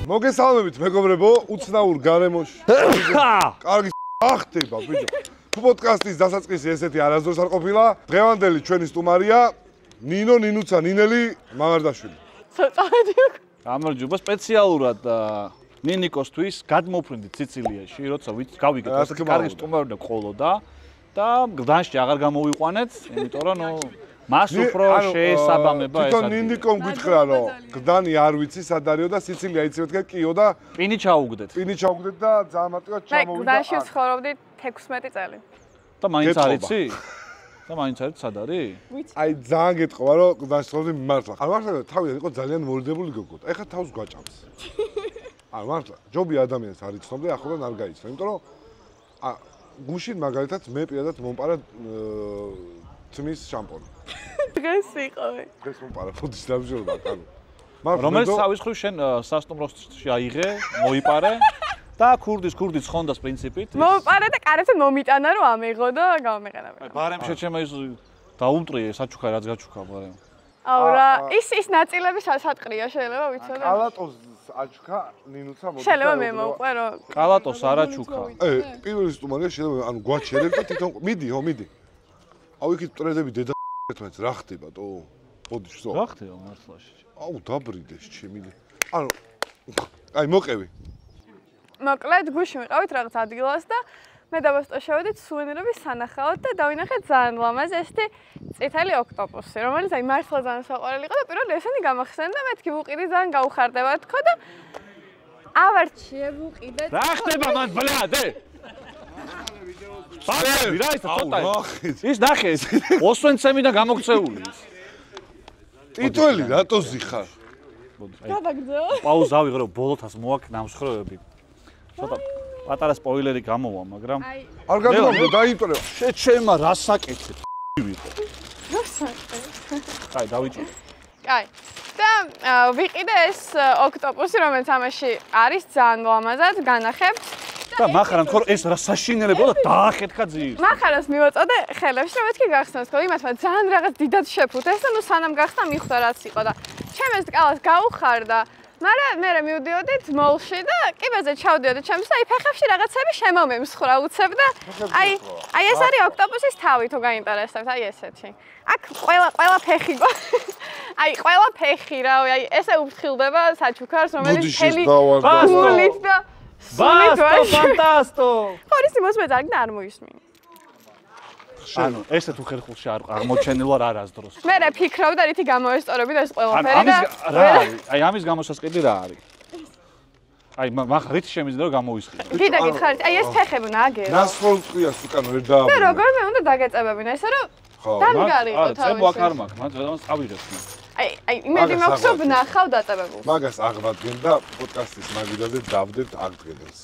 მოგესალმებით მეგობრებო, უცნაურ გარემოში. კარგი ახტება ბიჭო. თუ პოდკასტის დასაწყისი ესეთი არასდროს არ ყოფილა, დღევანდელი ჩვენი სტუმარია ნინო ნინუცა ნინელი მამარდაშვილი. გამარჯობა სპეციალურად ნინიკოსთვის გადმოფრინდით სიცილიაში, როცა გავიგეთ კარგი სტუმარი და ყოლოდა და გდანში აღარ გამოვიყვანეთ, იმიტომ რომ მას უფრო შეესაბამება ეს. თვითონ ნინიკომ გითხრა რომ გდანი არ ვიცი სად არისო და სიცილია იცით კიო და პინი ჩაუგდეთ. პინი ჩაუგდეთ და ძალიან მარტივად ჩამოვიდა. მე გდანში ვცხოვრობდი 16 წელი. და მაინც არ იცი? და მაინც არ იცი სად არის? აი ძალიან გეტყობა რომ გდანში ცხოვრობდი მართლა. არ მართლა თავიდან იყო ძალიან მორიდებული გოგო. ეხლა თავს გვაჭამს. არ მართლა ჯობი ადამიანს არ იცნობ და ახლდან არ გაიცნო, იმიტომ რომ გუშინ მაგალითად მე პირადად მომპარა თმის შამპონი. დღეს იყავი. დღეს მომპარა ფოდის დამჟურდა, ანუ. რომელიც თავის ხრივ შენ სასტუმროში აიღე, მოიპარე და ქურდის ხონდას პრინციპით. მომპარა და კარებთან მომიტანა რომ ამეღო და გამეყენა. ბარემ შეჩემა ის დაუმტრიე საჩუქა რაც გაჩუქა ბარემ. აუ რა, ის ნაწილები სატყრია შეიძლება ვიცოდე. კალატოს აჩუქა ნინუცა მოდი. შეიძლება მე მოვყვე რომ კალატოს არაჩუქა. პირველი სტუმარია შეიძლება ანუ გვაჩერებ და თვითონ მიდი. აუ იქით ტრედები დედა ერთმანეთს რა ხდება თო? მოდი შო. რა ხდება მართლაში? აუ დაბრიდეს ჩემი. ანუ აი მოყევი. მოკლედ გუშინ ვიყავით რაღაც ადგილას და მე დავასტო შევედით სუვენირების სანახავად და დავინახეთ ძალიან ლამაზი ესეთი წითელი ოქტოპუსი, რომელიც აი მართლა ძალიან საყვარელი იყო და პირველი ესენი გამახსენდა და მეთქი ვუყიდი ძალიან გაუხარდება თქო და ავარჩიე ვუყიდე. რა ხდება მან ბლადე? ბაბე, რა ის ცოტა. ის ნახე ეს ოსვენცემიდან გამოგწეული ის. ტიტველი რატო ზიხარ? გადაგძო. პაუზა ვიღე რომ ბოლოთას მოაქვს ნამსხვრევები. ცოტა პატარა სპოილერი გამოვა, მაგრამ არ გადმოვიდა, დაიწურე. შეჩემა რა საკეთე ვიყო. რა საკეთე? კაი, დავიჭირე. კაი. და ვიყიდე ეს ოქტოპუსი, რომელიც ამაში არის ძალიან ლამაზად, განახებთ. და მახარან თქო ეს რა საშინელებო და დაახეთქა ძირს. მახარას მივაწოდე ხელებში, რომ მეთქი გახსნას, თქო იმათმა ძალიან რაღაც დიდად შეფუთეს და ნუ სანამ გახსნა მიხვდა რაც იყო და ჩემს კალას გაუხარდა. მაგრამ მე მივდიოდით მოლში და კიბეზე ჩავდიოდი ჩემს და აი ფეხებში რაღაცები შემომემსხრა უცებ და აი ეს არის ოქტოპუსის თავი თუ გაინტერესებთ აი ესეთი. აქ ყველა ფეხი აი ყველა ფეხი რა აი ესე უფრთხილდება საჩუქარს რომელიც ხელი გულით და ბასტო ფანტასტო. ხორისი მოსმედა არ მოისმინე. ანუ ესე თუ ხერხულში არ აღმოჩენილ არ არასდროს. მე ფიქრავ და რითი გამოესწორები და ეს ყველაფერი და აი ამის გამოსასყიდი რა არის? აი მაგ რითი შემიძლია რომ გამოვისყიდო? კიდე გითხარით, აი ეს ფეხები ნაგერო. ნასხოლწყვიას უკან ვერ დააბრო. და როგორ მე უნდა დაგეწებებინა ესე რომ დამგარიყო თავისი. წებო აქ არ მაქვს, მაგ ზედამას წავიღებ. აი იმედი მაქვს რომ ნახავ დაწებებულს. მაგას აღვადგენ და პოდკასტის მაგიდაზე დავდებთ აღდგენას.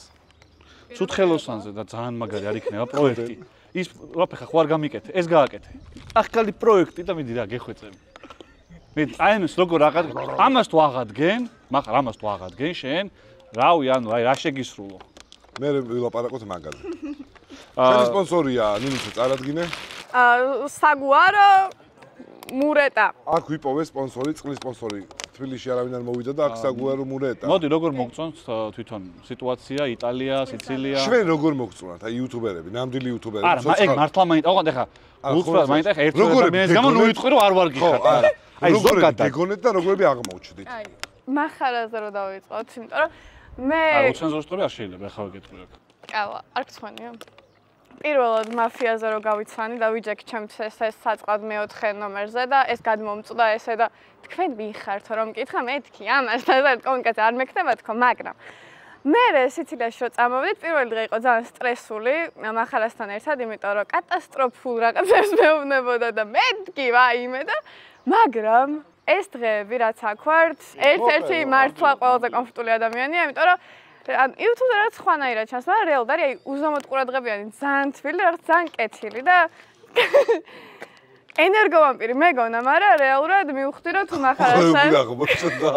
სუთხელოსანზე და ძალიან მაგარი არ იქნება პროექტი. ის რა ფეხა ხო არ გამიკეთე, ეს გააკეთე. ახალი პროექტი და მიდი რა გეხვეწები. მე აი ეს როგორ აღადგენ? ამას თუ აღადგენ, მაგრამ ამას თუ აღადგენ შენ, რავი, ანუ აი რა შეგისრულო. მე ვილაპარაკოთ მაგაზე. შენი სპონსორია ნინუცა წარადგინე? საგუარო მურეტა. აქ ვიპოვე სპონსორი, წყლის სპონსორი. თბილისში არავინ არ მოვიდა და აქ საგუარო მურეტა. მოდი როგორ მოგწონთ თვითონ სიტუაცია იტალია, სიცილია? ჩვენ როგორ მოგწონათ აი იუთუბერები, ნამდვილი იუთუბერები. არა, ეგ მართლა მაინც, ოღონდ ეხა გულწრფა მაინც ეხა ერთ ადამიანს გამო ნუ ვიტყვი რომ არ ვარ გიხარ. აი ზოგადად გეგონეთ და როგორები აღმოჩნდით. აი მახარაზე რომ დავიწყოთ, იმიტომ რომ მე არა, უცენზურსტური არ შეიძლება ეხა ვეკითხო აქ. კავა, არ გცხვენია. პირველად მაფიაზე რომ გავიცვანი და ვიჯექ ჩემს ეს საწყად მეოთხე ნომერზე და ეს გადმომწვდა ესე და თქვენ ვიხართ რომ მკითხა მეთქი ამას და კონკრეტულად არ მექნება თქო, მაგრამ მე სიცილიაში რომ წამოვიდით, პირველი დღე იყო ძალიან სტრესული, მახარასთან ერთად, იმიტომ რომ კატასტროფულ რაღაცებს მეუბნებოდა და მეთქი ვაიმე და მაგრამ ეს დღეები რაც აქ ვართ, ერთ-ერთი მართლა ყველაზე კომფორტული ადამიანია, იმიტომ რომ YouTube-ზე რაც ხვანაირად ჩანს, მაგრამ რეალურად არის აი უზომოდ ყურადღებიანი, ძალიან თბილი და რაღაც ძალიან კეთილი და ენერგოვამპირი მეგონა, მაგრამ რეალურად მივხვდი რომ თუ მახარასთან აღმოჩნდა.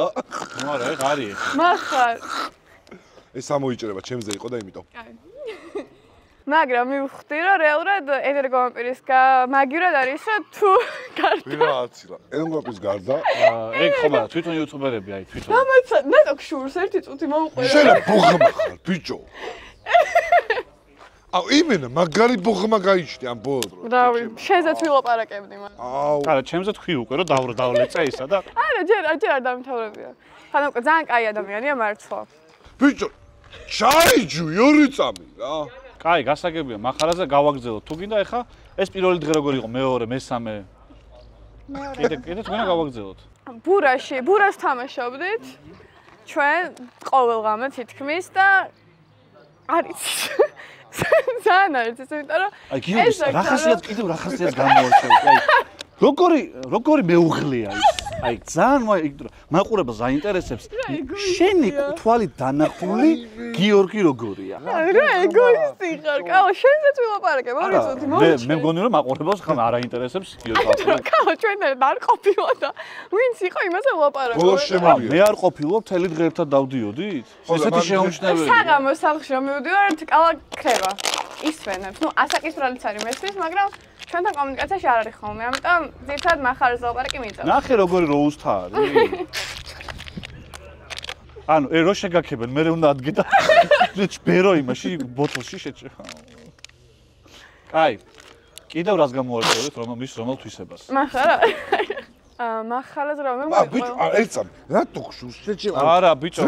ნუ არა, ეგ არის. მახარ. ეს ამოიჭრება ჩემზე იყო და იმიტომ. მაგრამ მივხვდი რომ რეალურად ენერგოვამპირის მაგივრად არის რომ თუ გარდა ვირა აცილა ენერგოვამპირის გარდა ეგ ხომ არა თვითონ იუთუბერები აი თვითონ დამაცა ნატო შურს ერთი წუთი მოუყვება შენ ბუღმა ხარ ბიჭო აუ იმენა მაგარი ბუღმა გაიჩნი ამ ბოლო დროს რავი შენზეც ვილაპარაკებდი მაგრამ აუ არა ჩემზე თქვი უკვე რომ დავლეწე ისა და არა ჯერ არ დამთავრებია ხან უკვე ძალიან კაი ადამიანია მართლა ბიჭო ჩაიჯუ ორი წამი რა კაი გასაგებია მახარაზე გავაგზავნოთ თუ გინდა ეხა ეს პირველი დღე როგორ იყო მეორე მესამე კიდე თქვენ გავაგზავნოთ ბურას თამაშობდით ჩვენ ყოველ ღამე თითქმის და არის ძალიან არის იმიტომ რომ აი გიორგის რა ხასიათს კიდევ რა ხასიათს გამოარჩევთ აი როგორი მეუღლეა ის აი ძალიან მაყურებელს დაინტერესებს შენი თვალით დანახული გიორგი როგორია რა ეგოისტი ხარ კაო შენზეც ვილაპარაკებ ორი წუთი მოიჩე მე მგონი რომ მაყურებელს ხომ არ აინტერესებს გიორგი კაო ჩვენ არ ყოფილა და ვინც იყო იმაზე ვილაპარაკო ბოლოს შემოვიდა მე არ ყოფილო მთელი დღე ერთად დავდიოდით ესეთი შეუმჩნეველი საღამოს სახლში რომ მივდივართ კალა ქრება ისვენებს ნუ ასაკისბრალიც არის მესმის მაგრამ ჩვენთან კომუნიკაციაში არ არის ხოლმე ამიტომ ძირითადად მახარაზე ლაპარაკი მიიწევს ნახე როგორი როუსთა არის ანუ რო შეგაქებენ მე უნდა ადგედა ბერო იმაში ბოთლში შეჭე აი კიდევ რას გამოარჩევთ რომელ თვისებას მახარა მახალას რა მე ბიჭო ერთსამ რატო ხშურს შეჭე არა ბიჭო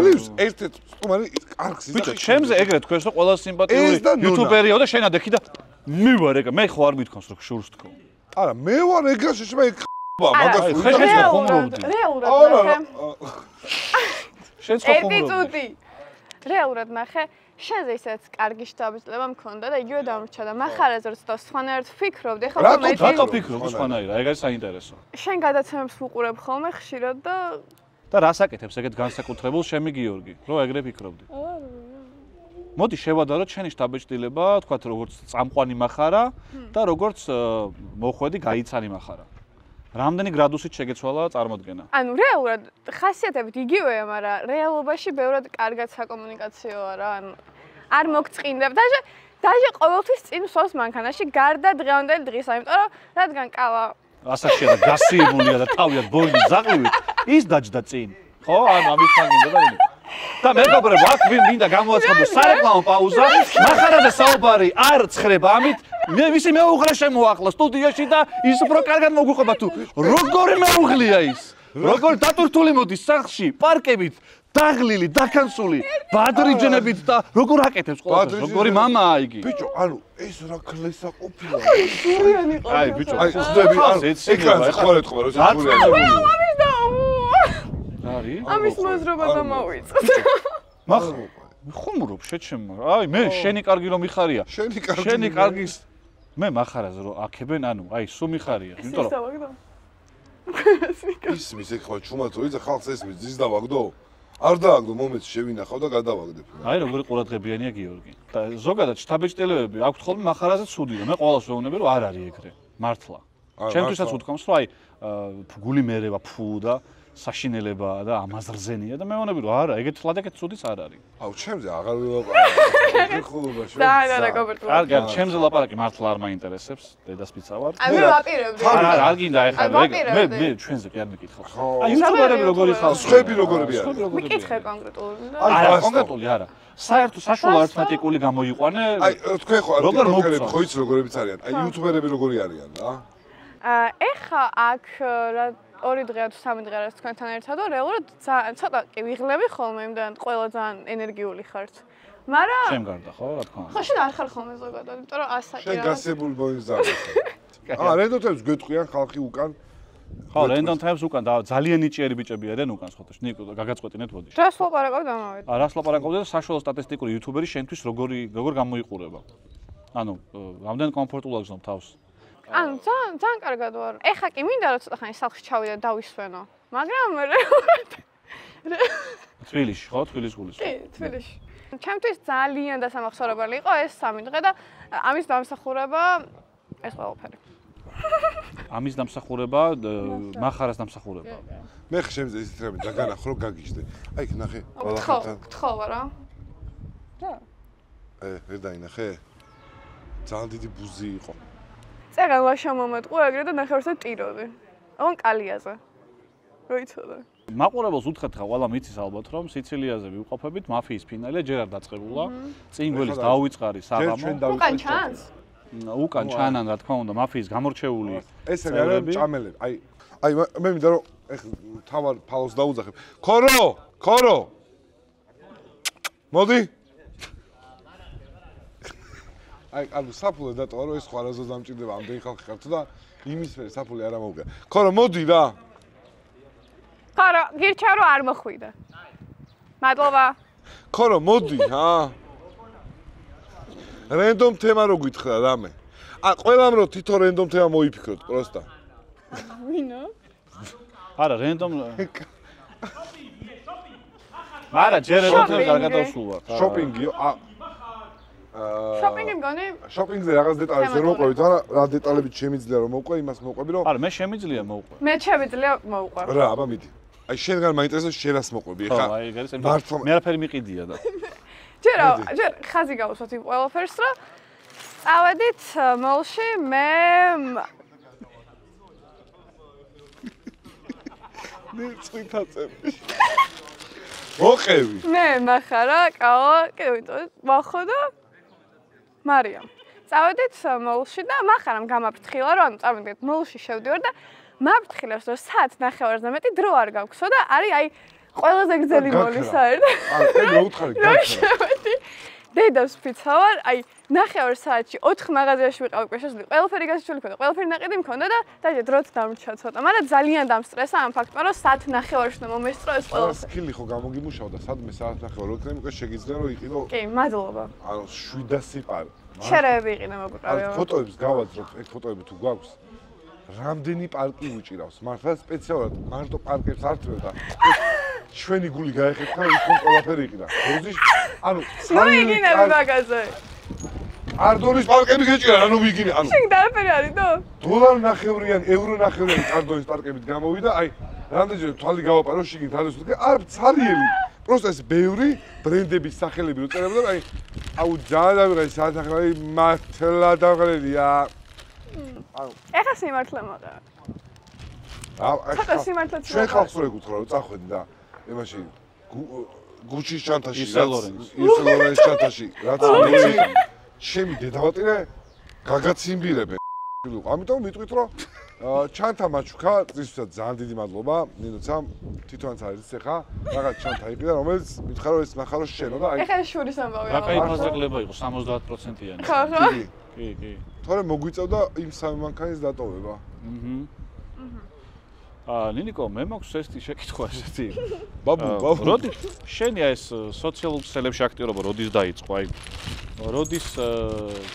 ერთ-ერთ სტუმარი კარგს ბიჭო ჩემზე ეგრე თქვენს რომ ყველა სიმპათიური იუთუბერიო და შენ ადექი და მე ვარ ეგ მე ხო არ მithქონს რომ შურს თქო არა მე ვარ ეგრე შეჭება ეგ მაგას ხეშეს ხომრობდი რეალურად შენ ხო ერთი წუთი რეალურად ნახე შენზე ისეთ კარგი შთაბეჭდილება მქონდა და იგივე დამრჩა და მახარაზე რომ სხვანაირად ვფიქრობდი ხო რატო ფიქრობ სხვანაირად ეგ არის საინტერესო შენ გადაცემებს ვუყურებ ხოლმე ხშირად და რას აკეთებს ეგეთ განსაკუთრებულ შემი გიორგი რო ეგრე ფიქრობდი მოდი შევადარო ჩვენი შთაბეჭდილება თქვათ როგორც წამყვანი მახარა და როგორც მოხვედი გაიცანი მახარა რამდენი გრადუსით შეგეცვალა წარმოდგენა? ანუ რეალურად ხასიათებით იგივეა, მაგრამ რეალობაში ბევრად კარგად საკომუნიკაციოა რა. ანუ არ მოგწყინდება. დაჟე ყოველთვის წინ სვავს მანქანაში გარდა დღევანდელი დღისა, იმიტომ რომ რადგან კალა ასაკშია და გასიებულია და თავიად ბოინი ზაყივით, ის დაჯდა წინ. ხო? ანუ ამის თანგინდა და და მეგობრებო, აქ მინდა გამოაცხადოს სარეკლამო პაუზა. მახარაზე საუბარი არ ცხრება ამით. მისი მეუღლე შემოახლა სტუდიაში და ის უფრო კარგად მოგვიყვება თუ როგორი მეუღლეა ის? როგორ დატვირთული მოდის სახლში, პარკებით, დაღლილი, დაქანსული, ბადრიჯნებით და როგორ აკეთებს ყველაფერს? როგორი მამაა იგი? ბიჭო, ანუ ეს რა ქლესა ყოფილა. სურიანი ყო. აი ბიჭო, აი ხდები, ანუ ეკრანზე ხვალეთ ყო, რა სურიანი. არის? ამის მოზრობა დამავიწყო. ხუმრობ შეჩემო. აი მე შენი კარგი რომ მიხარია. შენი კარგის მე მახარაზე რომ აქებენ, ანუ აი სულ მიხარია, იმიტომ რომ ისმის ეხლა ჩუმათოიძე ხალხს ესმის ძის დავაგდო? არ დააგდო მომეც შევინახავ და გადავაგდებ. აი როგორი ყურადღებიანია გიორგი. და ზოგადად შთაბეჭდილებები აქვთ ხოლმე მახარაზე ცუდი და მე ყოველს ვეუბნები რომ არ არის ეგრე. მართლა. ჩემთვისაც უთქვამს რომ აი გული მერევა ფუ და საშინელებაა და ამაზრზენია და მე ვეუბნები რომ არა, ეგეთ ლადაკეთ ცუდიც არ არის. აუ ჩემზე აღარ ვილაპარაკე. ხულობაში. და კოპერტულა. კარგი, ჩემზე ლაპარაკი მართლა არ მაინტერესებს, დედასპიცა ვარ. აი მე ვაპირებდი. არ გინდა ეხლა მე ჩვენზე კი არ მეკითხავ. აი იუთუბერები როგორი ხალხი? სხვები როგორები არიან? მიკითხე კონკრეტულად. არა, კონკრეტული არა. საერთო საშუალო არითმეტიკული გამოიყვანე. აი თქვენ ხო როგორ არქეოლოგები მოგწონს? ხო იცი როგორებიც არიან? აი იუთუბერები როგორი არიან რა? ეხა აქ რა 2 დღე თუ 3 დღე არის თქვენთან ერთად და რეალურად ცოტა კი ვიღლები ხოლმე იმდან ყველა ძალიან ენერგიული ხართ. მაგრამ შენ გარდა ხო, რა თქმა უნდა. ხო შენ არ ხარ ხოლმე ზოგადად, იმიტომ რომ ასაკი შენ გასებული ბონის ზავი. რენდონთებს გეტყვიან ხალხი უკან. ხო, რენდონთებს უკან და ძალიან ნიჭიერი ბიჭები არიან უკან სხოთაში. გაგაწყვეტინეთ მოდი. რას ლაპარაკობ დამავედი. რას ლაპარაკობდი და საშუალო სტატისტიკური იუთუბერი შენთვის როგორ გამოიყურება? ანუ რამდენ კომფორტულად გზნობ თავს? ანუ ძალიან კარგად ვარ. ეხა კი მინდა რომ ცოტა ხანი სახლში ჩავიდე და დავისვენო. მაგრამ თბილისში, ხო, თბილისის გულის. კი, თბილისში. ჩემთვის ძალიან დასამახსოვრებელი იყო ეს 3 დღე და ამის დამსახურება ეს ყველაფერი. ამის დამსახურება, მახარას დამსახურება. მე ხე შემზე ისეთ რამე დაგანახრო გაგიჟდე. აი ნახე, ყველაფერთან. გთხოვა რა. რა? ვერ დაინახე? ძალიან დიდი ბუზი იყო. წეგან ლაშა მომატყო ეგრე და ნახევარსად ტიროდი. აღონ კალიაზე. რო იცოდა. მაყურებელს უთხრათ ხა ყველა მიცის ალბათ რომ სიცილიაზე ვიყოფებით მაფიის ფინალია ჯერ არ დაწყებულა. წინ გველის დაუვიწყარი საღამო. უკან ჩანს? უკან ჩანან რა თქმა უნდა მაფიის გამორჩეული. ეს არის ჭამელები. აი მე მინდა რომ ეხლა თავარ ფალოს დაუძახებ. ქორო! მოდი. აი, ანუ საფულე დატოვა რომ ეს ხო არასდროს დამჭირდება ამდენი ხალხი ხართ და იმის ფერი საფულე არ ამოუგა. ქორო, მოდი რა. ქორო, გირჩა რომ არ მოხვიდა. მადლობა. ქორო, მოდი, რენდომ თემა რო გითხრა რამე. ყველამ რო თითო რენდომ თემა მოიფიქროთ, პროსტა. ვინო? არა, რენდომ მარა ჯერ რენდომ კარგად დავსულვარ. შოპინგიო, შოპინგი მგონი? შოპინგზე რაღაც დეტალებს ვერ მოყვებით, რა დეტალებით შემიძლია რომ მოვყვე, იმას მოვყვები რომ არა, მე შემიძლია მოვყვე. მე შემიძლია მოვყვე. რა, აბა მიდი. აი შენგან მაინტერესებს შენ რას მოყვები, ხო, ხა? აი ეგ არის, მე არაფერი მიყიდია და. ჯერ ხაზი გავუსვათ იმ ყველაფერს, რომ წავედით მოლში მე წვითაწები. მოყევი. მე מחარა, კაო, მახო და მარიამ. წავედით მოლში და מחარამ გამაფრთხილა, რომ წარმოგიდგენთ, მოლში შევდივარ და მაფრთხილებს, რომ საათ 9:30 და მეტი დრო არ გაგვქცო და არის აი ყველაზე გრძელი მოლის საერთოდ. აი, რა უთხარი გაქრა. დედავს ფიცავარ, აი 9 საათში 4 მაღაზიაში ვიყავ უკვე შესული. ყველაფერი გასაჩული ქონდა, ყველაფერი ნაყიდი მქონდა და დაჟე დროც დამრჩა ცოტა. მაგრამ ძალიან დამსტრესა ამ ფაქტმა, რომ საათ 9:30-ში უნდა მომესწრო ეს ყველაფერი. სკილი ხო გამოგიმუშავდა, სადმე საათ 9:30 რომ უკვე შეგიძლია რომ იყიდო. კი, მადლობა. ანუ 700 პარ. შერეები იყინა მოგვიყავი. აი ფოტოებს გავაძრობთ, ეგ ფოტოები თუ გვაქვს. რამდენი პარკი უჭირავს? მართლა სპეციალურად მარტო პარკებს არ ტრევ და ჩვენი გული გაეხეთქა ის ხომ ყველაფერი იყიდა. როზის ანუ მოიგინები მაგაზე. არდონის პარკები გეჭირა, ანუ ვიგინე, ანუ შენ დააფერი არის თო? დოლარ ნახევრიანი, ევრო ნახევრიანი არდონის პარკებით გამოვიდა, აი რამდენჯერ თვალი გავაპარო შიგნით არის უკვე არ ცარიელი. просто ეს ბევრი ბრენდების სახელები რო წერებდა, აი აუ ძალიან დავიღე საათახალი მართლა დავღალედია. ეხა სიმართლე მოყვა. ცოტა სიმართლეც ჩვენ ხალხს რო ეკუთვნო რომ წახვედი და იმაში გუჩის ჩანთაში ისელორენის ჩანთაში რაც მიცი ჩემი დედავატირე გაგაციმბირებენ. ამიტომ მიტყვით რომ ჩანთა მაჩუქა წისვისაც ძალიან დიდი მადლობა ნინოცამ თვითონაც არის ეხა რაღაც ჩანთა იყიდა რომელიც მითხარ რომ ეს ნახარო შენო და აი ეხა შურის ამბავი რა კაი ფაზრეკლება იყო 70%-იანი. ხო. კი. თორე მოგვიწევდა იმ სამი მანქანის დატოვება. ნინიკო, მე მაქვს ესეთი შეკითხვა ესეთი. ბაბუ. როდი შენია ეს სოციალურ ქსელებში აქტიურობა როდის დაიწყო? აი როდის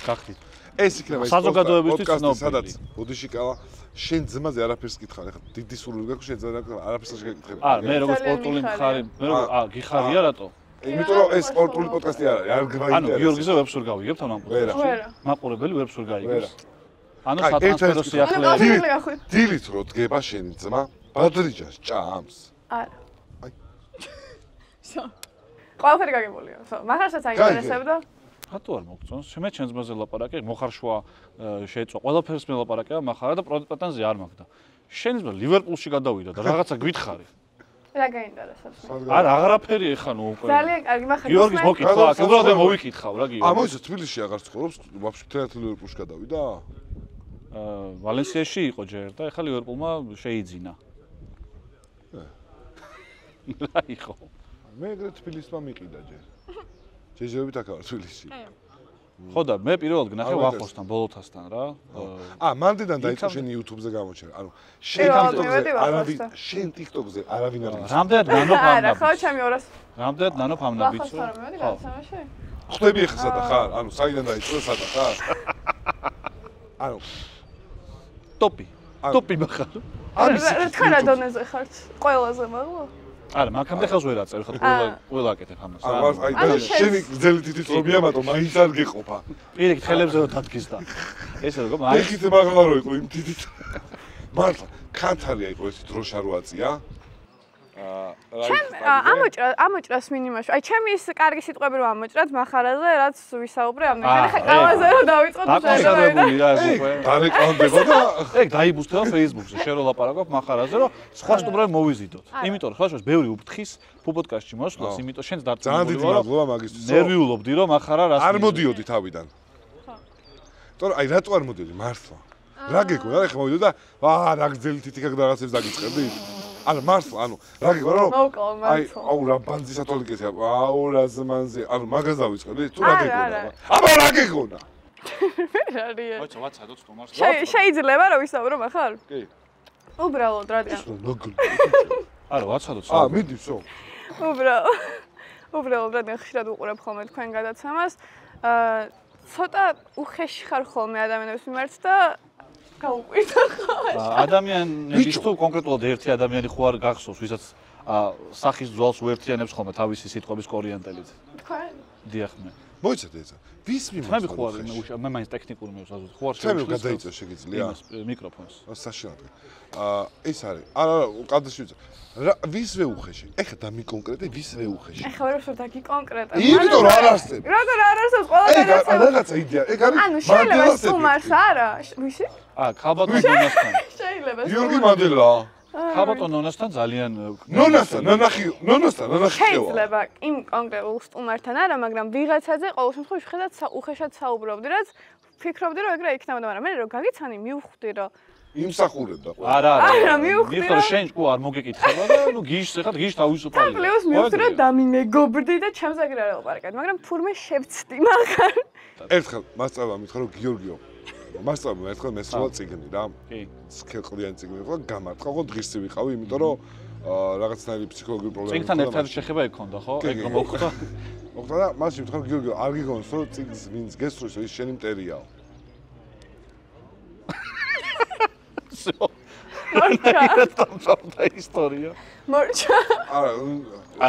გახდით? ეს იქნება ის საზოგადოებისთვის პოდკასტი, სადაც ცნობილი. ბოდიში კალა შენ ძმაზე არაფერს გითხარ, ახლა დიდი სურვილი გაქვს შენ ძმაზე არაფერს არ შეგეკითხები. მე როგორც სპორტული მხარე, მე როგორ გიხარია რატო? იმიტომ რომ ეს სპორტული პოდკასტი არ გაინტერესებს. ანუ გიორგიზე ვებს ვერ გავიგებთ ამ პოდკასტში. მაყურებელი ვებს ვერ გაიგებს. ანუ სატრანსფერო სიახლეები. დილით რო დგება შენი ძმა, ბადრიჯას ჭამს. არა. აი. შო. ყველაფერი გაგებულია. ხო, მაგასაც აინტერესებდა. რატო არ მოგწონს? მე ჩემს ძმაზე ლაპარაკე, მოხარშვა შეეწვა. ყველაფერს მე ლაპარაკება, მაგრამ და პროტესტანტზე არ მაგდა. შენი ძმა ლივერპულში გადავიდა და რაღაცა გითხარი. რა გაინტერესებს? არა, აღარაფერი ეხა ნუ უკვე. ძალიან კარგი, მაგრამ გიორგის მოკითხვა, უბრალოდ მოვიკითხავ რა გიორგი. ამოიცა თბილისში აღარ ცხოვრობს, ვაფშე თეატრი ლივერპულში გადავიდა? ვალენსიაში იყო ჯერ და ეხა ლივერპულმა შეიძინა. რა იყო? მე ეგრე თბილისმა მიყიდა ჯერ. ჯეჯერობით აქ ვარ თბილისში. ხო და მე პირველად გნახე ვახოსთან, ბოლოთასთან რა. მანდიდან დაიწყო შენი YouTube-ზე გამოჩერა. ანუ შენ TikTok-ზე არავინ არ იცის. რამდენად ნანო ფამნა. არა, ხო, ჩემი 200. რამდენად ნანო ფამნა ბიცო? ხო, მე გადაცემაში. ხვდები ახლა სადა ხარ? ანუ საიდან დაიწყო სადა ხარ? ანუ ტოპი მახარ. რა თქვენ რა დონეზე ხართ? ყველაზე მაღლა? არა, მაგამდე ხელს ვერ აწევ, ხა ყველა აკეთებ ამას. აი შენი გზელი თითი წრობია, მაგრამ მაინც არ გეყოფა. პირიქით ხელებზე რო დადგის და ესე როგორ მაინც ეგით მაღლა რო იყო იმ თითით. მართლა, კანთალია იყო ეს დროშა რო აწია. ამოჭრას მინიმუმში. აი ჩემი ის კარგი სიტყვები რომ ამოჭრათ מחარაზე, რაც ვისაუბრე ამ ნახე ყველაზე რომ დავიწყოთ დაკონსერვებული რა ეს უკვე. დარეკლამდება და ეგ დაიბუსტება Facebook-ზე, შენ რო ლაპარაკობ מחარაზე, რომ სხვა სტუმრები მოვიზიდოთ. იმიტომ რომ ხალხს ბევრი უფრთხის პოდკასტში მოსვლას, იმიტომ შენც ძალიან დიდი დარწმუნებული მადლობა მაგისთვის. ნერვიულობდი რომ מחარა რას არ მოდიოდი თავიდან. იმიტომ აი რატო არ მოდიოდი მართლა? რა გეკონა? ეხლა მოვიდო და რა გძელი თითქაკ რაღაცებს დაგიწყებდი? ანუ მართლა, ანუ რა გეკონა რომ აი რა ბანძი სათვალიკეთი, რა ზმანზე, ანუ მაგას დავიწყებდი, თუ რა გეკონა? აბა რა გეკონა? რარია? მოიცა ვაცადოთ სტუმარს. შეიძლება რომ ვისაუბრო מחარ? კი. უბრალოდ რადგან არა, ვაცადოთ. მიდი ვსო. უბრალოდ რადგან ხშირად უყურებ ხოლმე თქვენ გადაცემას, ცოტა უხეში ხარ ხოლმე ადამიანების მიმართ და გაუკვირდა ხარ. ადამიანების თუ კონკრეტულად ერთი ადამიანი ხო არ გახსოვს, ვისაც სახის ძვალს უერთიანებს ხოლმე თავისი სიტყვების კორიენტელით. თქვენ? დიახ მე. მოიცადე ეცა. ვის მიმართ? მე ხო არ მე მაინც ტექნიკური მევსაზრდ. ხო არ ჩემი გადაიწერ შეგიძლია? იმას მიკროფონს. საშინაო. ეს არის. არა, კადრში ვიწა. ვისვე უხეში? ეხა დამიკონკრეტე ვისვე უხეში. ეხა ვერ ვშორ დაგი კონკრეტულად. იმიტომ რომ არ არსებობს. როგორ არ არსებობს ყველა გადაცემა? რაღაცა იდეა. ეგ არის ანუ შეიძლება სტუმარს არა? ვისი? ქალბატონ ნონასთან. შეიძლება. გიორგი მადელა. ქალბატონ ნონასთან ძალიან ნონასთან, ნანახი ხევა. შეიძლება იმ კონკრეტულ სტუმართან არა, მაგრამ ვიღაცაზე ყოველ შემთხვევაში ხედავთ უხეშად საუბრობდი, რაც ფიქრობდი რომ ეგრე იქნებოდა, მაგრამ მე რომ გაგიცანი მივხვდი რომ იმსახურებდა. არა, მივხვდი რომ შენ კუ არ მოგეკითხება და ნუ გიშს ეხლა გიშ თავისუფალია. პლუს მივხვდი რომ დამიმეგობრდი და ჩემს ეგრე არ ელაპარაკეთ, მაგრამ თურმე შევცდი მაგარ. ერთხელ მასწავლა მითხრა რომ გიორგიო მასწავლა ერთხელ მესროლა წიგნი რა. კი. სქელყლიანი წიგნი ხო გამარტყა, ხო დღისი ვიყავი, იმიტომ რომ რაღაცნაირი ფსიქოლოგიური პრობლემა წიგნთან ერთად შეხება ეგ ქონდა ხო? ეგ რომ მოხდა. მოხდა და მასში მითხრა გიორგიო არ გიგონს რომ წიგნს ვინც გესწროს ის შენი მტერიაო. მორჩა. დამწავდა ისტორია. მორჩა. არა,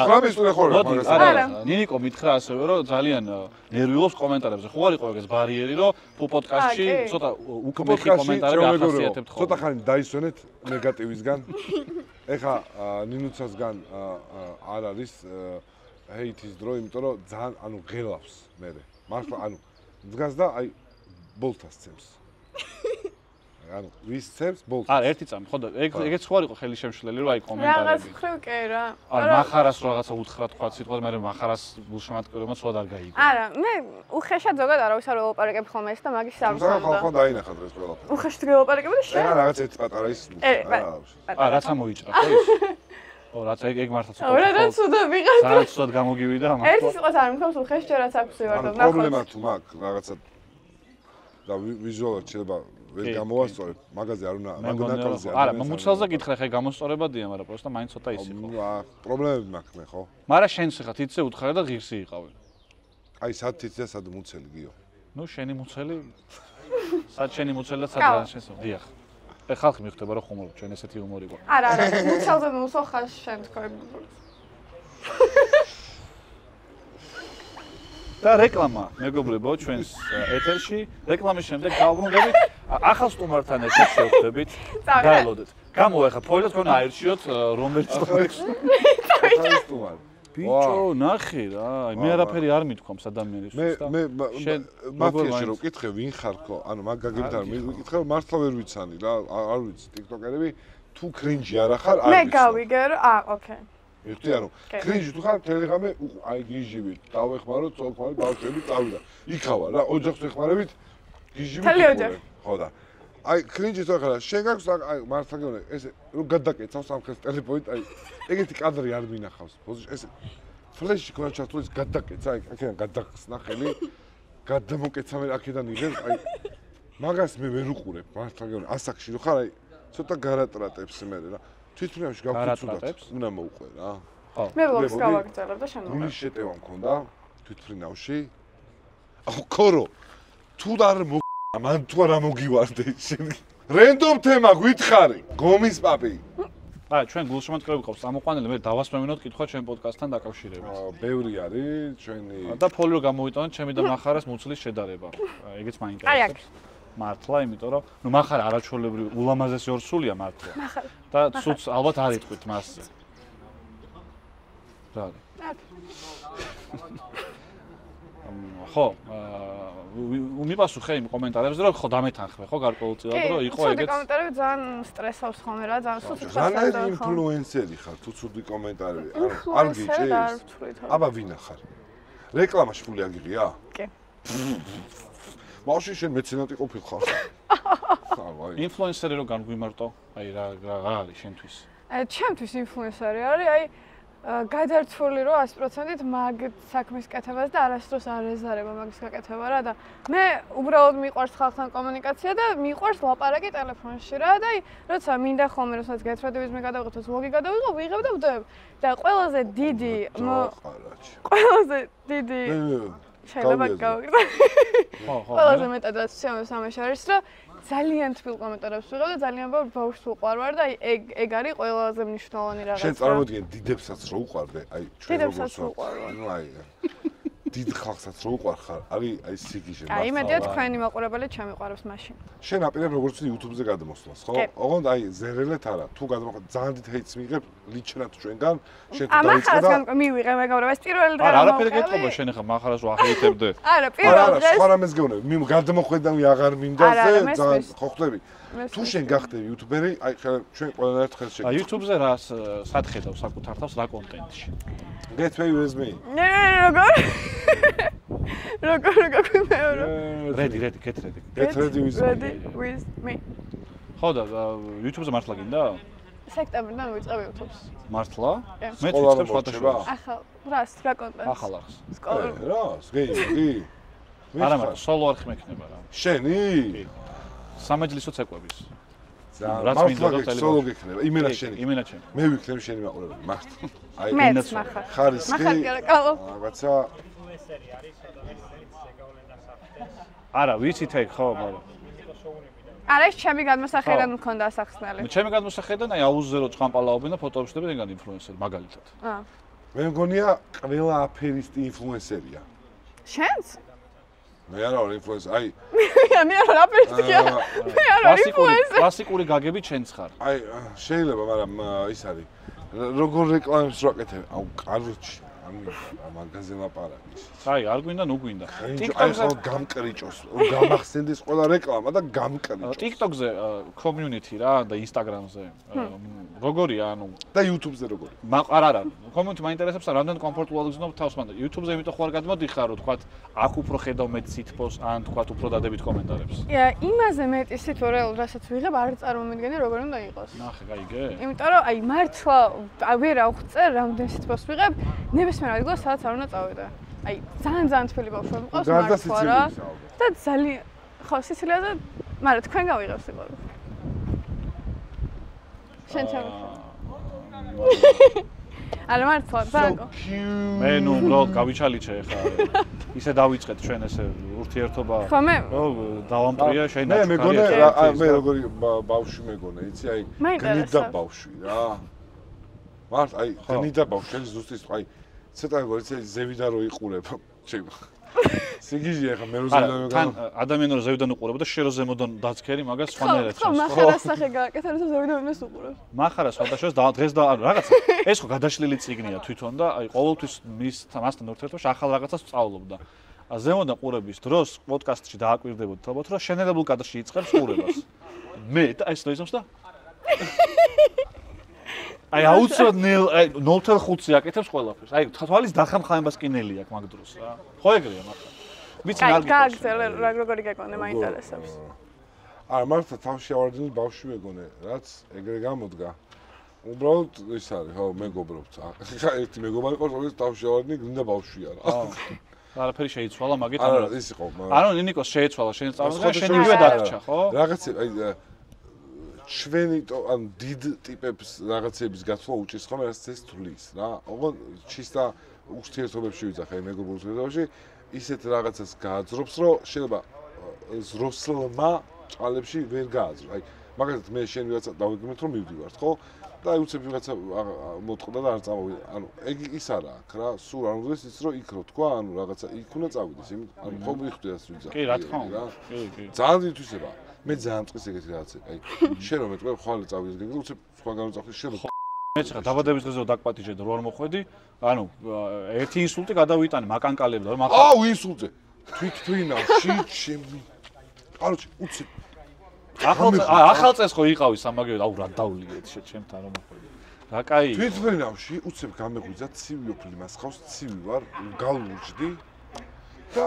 ხმის ხო რა მაგას. არა, ნინიკო მითხრა ასევე რომ ძალიან ნერვიულობს კომენტარებზე. ხო არ იყო ეგ ეს ბარიერი რომ პოდკასტში ცოტა უკმეხი კომენტარები ახასიათებთ ხოლმე. ცოტა ხანი დაისვენეთ ნეგატივისგან. ეხა ნინუცასგან არ არის ჰეითის დრო, იმიტომ რომ ძალიან ანუ ღელავს მე. მართლა ანუ დგას და აი ბოლთას წევს. ანუ ვის წევს ბოლთას. არა, ერთი წამი, ხო და ეგეც ხო არ იყო ხელი შემშლელი რომ აი კომენტარები. რაღაც ხრივ კი რა. არა, מחარას რაღაცა უთხრა თქვა სიტყვა, მაგრამ מחარას გულშემატკივრებმა სულად არ გაიგო. არა, მე უხეშად ზოგადად არავის არ ველაპარაკებ ხოლმე ეს და მაგის არ მაგრამ ვსწავლ. ხო დაინახა დღეს ყველაფერი. უხეშად ველაპარაკებ და შენ? რა რაღაც ერთ პატარა ის. რაც ამოიჭრა, ხო ის? ო, რაც ეგ მართლა ცოტა. რა და ცუდა ვიღაც. ძალიან ცუდად გამოგივიდა ამას. ერთი სიტყვას არ მქონს უხეში ჯერაც აქვს ვარ და პრობლემა თუ მაქვს რაღაცა და ვიზუალურად შეიძლება ვერ გამოვასწორებ, მაგაზე არ უნდა, მაგნაკალზე არ. არა, მუცელზე გითხრა ხე გამოსწორებადია, მაგრამ პროსტა მაინც ცოტა ის იყო. პრობლემები მაქვს მე, ხო? მაგრამ შენს ხა თითზე უთხარი და ღირსი იყავი. აი, სად თითზე და სად მუცელი გიო. ნუ შენი მუცელი სად შენი მუცელი და სად შენს დიახ. ხალხი მიხვდება რომ ხუმრობ, ჩვენ ესეთი ჰუმორი გვაქვს. არა, მუცელზე მუსო ხარ შენ თქვენ. და რეკლამა, მეგობრებო, ჩვენს ეთერში, რეკლამის შემდეგ გავბრუნდებით, ახალ სტუმართან ერთად შევხვდებით, დაელოდეთ. გამოვეხა ფოილი და თქვენ აირჩიოთ რომელიც სტუმარს. ახალი სტუმარი. ბიჭო, ნახე რა, მე არაფერი არ მithქვამს ადამიანისთვის და მე მაფიაში რო ვკითხე ვინ ხარ ხო? ანუ მაგ გაგებთან ვიკითხე რომ მართლა ვერ ვიცანი რა, არ ვიცი TikTok-ერები თუ კრინჯი არ ახარ, არ მე ვიცი. გავიგე რომ ოკეი. ერთი ანუ კრინჯი თუ ხარ ტელეგრამზე აი გიჟივი, დავეხმარო წოლფარი ბავშვები წავიდა. იქავა რა, ოჯახს ეხმარებით გიჟივი. თელი ოჯახი. ხო და აი კრინჯი თუ ხარ, შენ გაქვს აი მართლა გეუბნე, ესე რომ გადაკეცავს სამხეს ტელეფონით, აი ეგეთი კადრი არ მინახავს. ეს ფლეში ქონა ჩართული გადაკეცა, აი აქედან გადახსნა ხელი, გადამოკეცა მე აქედან იღებს, აი მაგას მე ვერ უყურებ, მართლა გეუბნე, ასაკში რო ხარ, აი ცოტა გარატრატებს მე რა. თვითმფრინავში გავხუცუდათ, უნდა მოუყვე რა. ხო. მე ვლოგს გავაგრძელებ და შენ გულის შეტევა მქონდა თვითმფრინავში. აუ ქორო, თუ არ მან თუ არ მოგივარდე შენ. რენდომ თემა გითხარი, გომის პაპი. აი, ჩვენ გულშემატკივრები ყავს ამოყვანილი, მე დავასვენოთ კითხვა ჩვენ პოდკასტთან დაკავშირებით. ბევრი არის ჩვენი და ფოლი რო გამოვიტანოთ ჩემი და מחარას მუცლის შედარება. ეგეც მაინტერესებს. მართლა, იმიტომ რომ ნუ מחარა არაჩვეულებრივი ულამაზესი ორსულია მართლა. და ცუც ალბათ არ იტყვით მასზე. რა არის? ხო, უმიპასუხე იმ კომენტარებზე, რომ ხო დამეთანხმე, ხო გარკვეულწილად, რომ იყო ცუდი ეგეც. კომენტარები ძალიან სტრესავს ხოლმე რა, ძალიან სუსტ რანაირი ინფლუენსერი ხარ, თუ ცუდი კომენტარები, არ გიჭირს? აბა ვინა ხარ? რეკლამაში ფული აგიღია? კი. ბავშვი შენ მეცენატი ყოფილ ხარ. ინფლუენსერი რო განგვიმარტო, აი რა არის შენთვის? ჩემთვის ინფლუენსერი არის, აი გადარჩული რო 100%-ით მაგ საქმის კეთებას და არასდროს არ ეზარება მაგის გაკეთება რა და მე უბრალოდ მიყვარს ხალხთან კომუნიკაცია და მიყვარს ლაპარაკი ტელეფონში რა და აი როცა მინდა ხოლმე როდესაც გეთრედების მე გადავიღოთ ვლოგი გადავიღო ვიღებ და ვდებ და ყველაზე დიდი შეიძლება გავიგე ყველაზე მეტად რაც სამეშ არის რომ ძალიან თბილ კომენტარებს ვიღებ და ძალიან ბავშვს უყვარ ვარ და აი ეგ არის ყველაზე მნიშვნელოვანი რაღაცა. შენ წარმოვიდგენ დიდებსაც რო უყვარდე, აი ჩვენ დიდებსაც უყვარ ვარ. ნუ აი დიდ ხალხსაც რო უყვარ ხარ, არის აი სიგიჟე. აი იმედია თქვენი მაყურებელი ჩემიყვარებს მაშინ. შენ აპირებ როგორც YouTube-ზე გადმოსვლას, ხო? ოღონდ აი ზერელეთ არა, თუ გადმოხდა ძალიან დიდ ჰეიტს მიიღებ ლიჩნად ჩვენგან, შენ თუ დაიწყე და მივიღე მეგობრებო, ეს პირველი დღე არა, არაფერი გეტყობა შენ ახლა მახარას ვახეითებდე. არა, პირველ დღეს. სხვა რამეს გეუბნები, გადმოხვედავი აღარ მინდა ზე, ძალიან ხო ხდები. თუ შენ გახდები YouTuber-ი, აი ჩვენ ყველანაირად ხელს შეგიძლია. აი YouTube-ზე რას სათხედავ საკუთარ თავს რა კონტენტში? Get pay with me. როგორ გაკეთებია? Ready, get ready. Get ready with me. ხო და YouTube-ზე მართლა გინდა? სექტემბრიდან ვიწყებ YouTube-ს. მართლა? მე სკოლა ვიწყებ ფოტოშოპს. ახალ, რას, რა კონტენტს? ახალ ახს. სკოლა. რას, გეიმი? არა, მაგრამ სოლო არ ხმექნება რა. შენი? სამეჯლისო ცეკვების. რაც მინდა რომ სოლო გექნება, იმენა შენი. იმენა შენი. მე ვიქნები შენი მაყურებელი, მართლა. აი, მეც მახარ. ხარისხი. რაღაცა არა, ვიცით ეგ ხო, მაგრამ არა, ეს ჩემი გადმოსახედიდან მქონდა ასახსნელი. ჩემი გადმოსახედიდან აი აუზზე რო ჭამპალაობენ და ფოტოებს ხდება ეგან ინფლუენსერი მაგალითად. მე მგონია ყველა აფერისტი ინფლუენსერია. შენც? მე არა ვარ ინფლუენსერი, აი მე არ ვარ აფერისტია. მე არ ვარ ინფლუენსერი. კლასიკური გაგები ჩვენც ხარ. აი შეიძლება, მაგრამ ის არის როგორ რეკლამებს რო აკეთებ, აუ კაროჩი მაგაზე ლაპარაკის. აი, არ გვინდა, ნუ გვინდა. TikTok-ზე ხო გამკრიჭოს, გამახსენდეს ყველა რეკლამა და გამკრიჭოს. TikTok-ზე community რა და Instagram-ზე. როგორია, ანუ და YouTube-ზე როგორი? არა, community მაინტერესებს რამდენ კომფორტულად გზნობ თავს მანდ. YouTube-ზე იმიტომ ხო არ გადმოდიხარ, რომ თქვა აქ უფრო ხედავ მეტ სითბოს, ან თქვა უფრო დადებით კომენტარებს. იმაზე მეტი სითბო რეალურად რასაც ვიღებ, არ წარმომიდგენი როგორ უნდა იყოს. ნახე, გაიგე? იმიტომ რომ აი მართლა ვერ ავხწერ რამდენ სითბოს ვიღებ, ნებისმიერ ადგილას სადაც არ უნდა წავიდე. აი ძალიან თბილი ბავშვები მყავს მართლა რა და ძალიან ხო სიცილიაზე მაგრამ თქვენ გავიღებ სიყვარული შენ ჩავიხე არა მართლა ბანკო მე ნუ უბრალოდ გავიჩალიჩე ხა ისე დავიწყეთ ჩვენ ესე ურთიერთობა ხო მე დავამპრია შენ მე მეგონა მე როგორი ბავშვი მეგონა იცი აი გნიდა ბავშვი რა მართ აი გნიდა ბავშვი ზუსტის აი ცოტა როგორ იცი ზევიდან რო იყურებ სიგიჟე ხა მე რო ზევიდან თან ადამიანი რო ზევიდან უყურებ და შე რო ზემოდან დაცქერი მაგას სხვანაირად ხო მახარას სახე გააკეთა რომ ზევიდან იმას უყურებ მახარას სხვადასხვა დღეს და რაღაცა ეს ხო გადაშლილი წიგნია თვითონ და აი ყოველთვის მასთან ურთიერთობაში ახალ რაღაცას ვსწავლობდა ზემოდან ყურების დროს პოდკასტში დააკვირდებოდ თქობთ რომ შენელებულ კადრში იწყებს ყურებას მე და ეს ნოიზმს და აი აუცილებლად 0.5-ზე აკეთებს ყველაფერს. აი თვალის დახამხამებას კინელი აქვს მაგ დროს რა. ხო ეგრეა მართლა. ვიცი რა გაგზელე როგორი გეკონე მაინტერესებს. არა მართლა თავში ავარდნილ ბავშვი მეგონე, რაც ეგრე გამოდგა. უბრალოდ ის არის, ხო, მეგობრობთ. ერთი მეგობარი ყავს, რომელიც თავში ავარდნილ გინდა ბავშვია რა. არაფერი შეიცვალა მაგით არა ის იყო. არა ნინიკოს შეიცვალა შენ წავიდა შენ იგივე დარჩა, ხო? რაღაცა აი ჩვენი ან დიდ ტიპებს რაღაცების გაცვლა უჭირს ხოლმე რაც ეს თulis რა. ოღონდ ჩისტა ურთიერთობებში ვიძახე მეგობრულ ურთიერთობაში ისეთ რაღაცას გააძრობს რომ შეიძლება ზროსლმა ჭალებში ვერ გააძრო. აი მაგალითად მე შენ ვიღაცა დავიგმეთ რომ მივდივართ ხო? და აი უცებ ვიღაცა მოტყდა და არ წამოვიდა. ანუ ეგ ის არა აქ რა, სულ არ უნდა ის რომ იქ რო თქვა, ანუ რაღაცა იქ უნდა წავიდეს. ანუ ხო მიხვდი ასე ვიძახე. კი რა თქმა უნდა. კი. ძალიან დიდი თვისება. მე ძალიან მწყის ეგეთი რაღაცა. აი შენ რომ მეტყვი ხვალე წავიდეს გეგმაზე უცებ სხვა განუწახდეს შენ მეც ხა დაბადების დღეზე დაგპატიჟე და რო არ მოხვედი, ანუ ერთი ინსულტი გადავიტანე მაკანკალებდა რომ ახლა აუ ინსულტზე. თვითფრინავში ჩემი. კაროჩი, უცებ. ახალ წელს ხო იყავი სამაგერო, აუ რა დავლიეთ ჩემთან რომ მოხვედი. რა კაი. თვითფრინავში უცებ გამეგვიძა ცივი ოფლი მას ხავს, ცივი ვარ, გალუჭდი და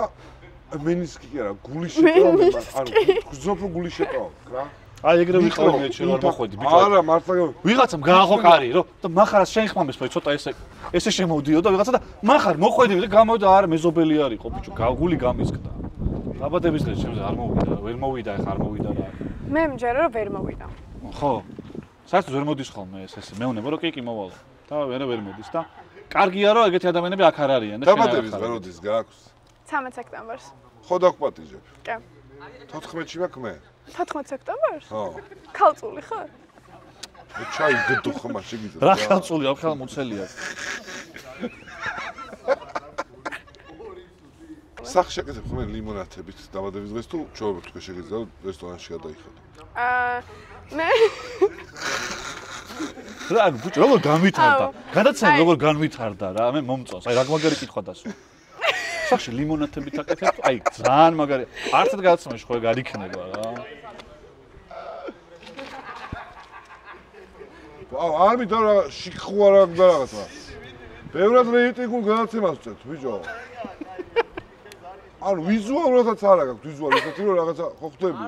მენისკი კი არა, გული შეტავა მე, ანუ გზოფრო გული შეტავა, რა. აი ეგრე ვიყავი მე შენ არ მოხვედი ბიჭო. არა, მართლა ვიღაცამ გააღო კარი, რომ და מחარას შენ ხმამეს ხო ცოტა ესე შემოვდიო და ვიღაცა და מחარ მოხვედი და გამოვიდა არა მეზობელი არ იყო ბიჭო, გული გამისკდა. დაბადების დღეს ჩემზე არ მოვიდა, ვერ მოვიდა, ახლა არ მოვიდა რა. მე მჯერა რომ ვერ მოვიდა. ხო. საერთოდ ვერ მოდის ხოლმე ესე. მეუბნება რომ კი მოვალ. და ვერ მოდის და კარგია რომ ეგეთი ადამიანები აქ არ არიან და შენ დაბადების ვერ მოდის გაქვს. 13 სექტემბერს. ხო დაგპატიჟებ. კი. 14-ში ვაკ მე. 14 სექტემბერს? ხო. ქალწული ხარ? ჩაი გდო ხმა შეგიძლია. რა ხალწული არ ხელმოცელია. სახ შეკეთებ ხოლმე ლიმონათებით დაბადების დღეს თუ ჩვეულებრივ თქვენ შეგიძლია რესტორანში გადაიხედო. მე რა ბიჭო როგორ განვითარდა? გადაცემა როგორ განვითარდა რა? მე მომწონს. აი რა მაგარი კითხვა დასვა. სახში ლიმონათებით აკეთებ თუ აი ძალიან მაგარი. არცად გადაცემაში ხო ეგ არ იქნება რა. აუ არ მითხა რა შიქხვა რა და რაღაცა. ბევრად რეიტინგულ გადაცემას ვწევთ ბიჭო. ანუ ვიზუალურადაც არა გაქვს ვიზუალურად რომ რაღაცა ხო ხდები.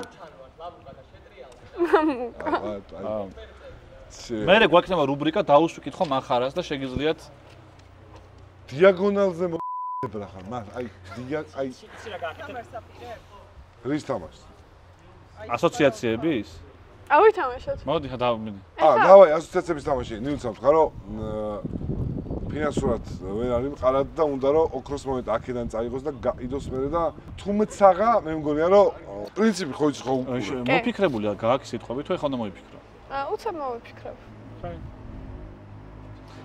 მე გვაქვს რუბრიკა დაუსვი კითხვა מחარას და შეგიძლიათ დიაგონალზე მოხდება ხარ მაგ აი აი რის თამაშს ასოციაციების ავითამაშოთ. მოდი დავმინე დავაი ასოციაციების თამაში ნილსამ თქვა რომ ფინანსურად ვერ არის მყარად და უნდა რომ ოქროს მომენტ აქედან წაიღოს და გაიდოს მერე და თუმცაღა მე მგონია რომ პრინციპი ხო იცი ხო მოფიქრებულია გააქვს სიტყვები თუ ეხლა უნდა მოიფიქრო უცებ მოვიფიქრებ.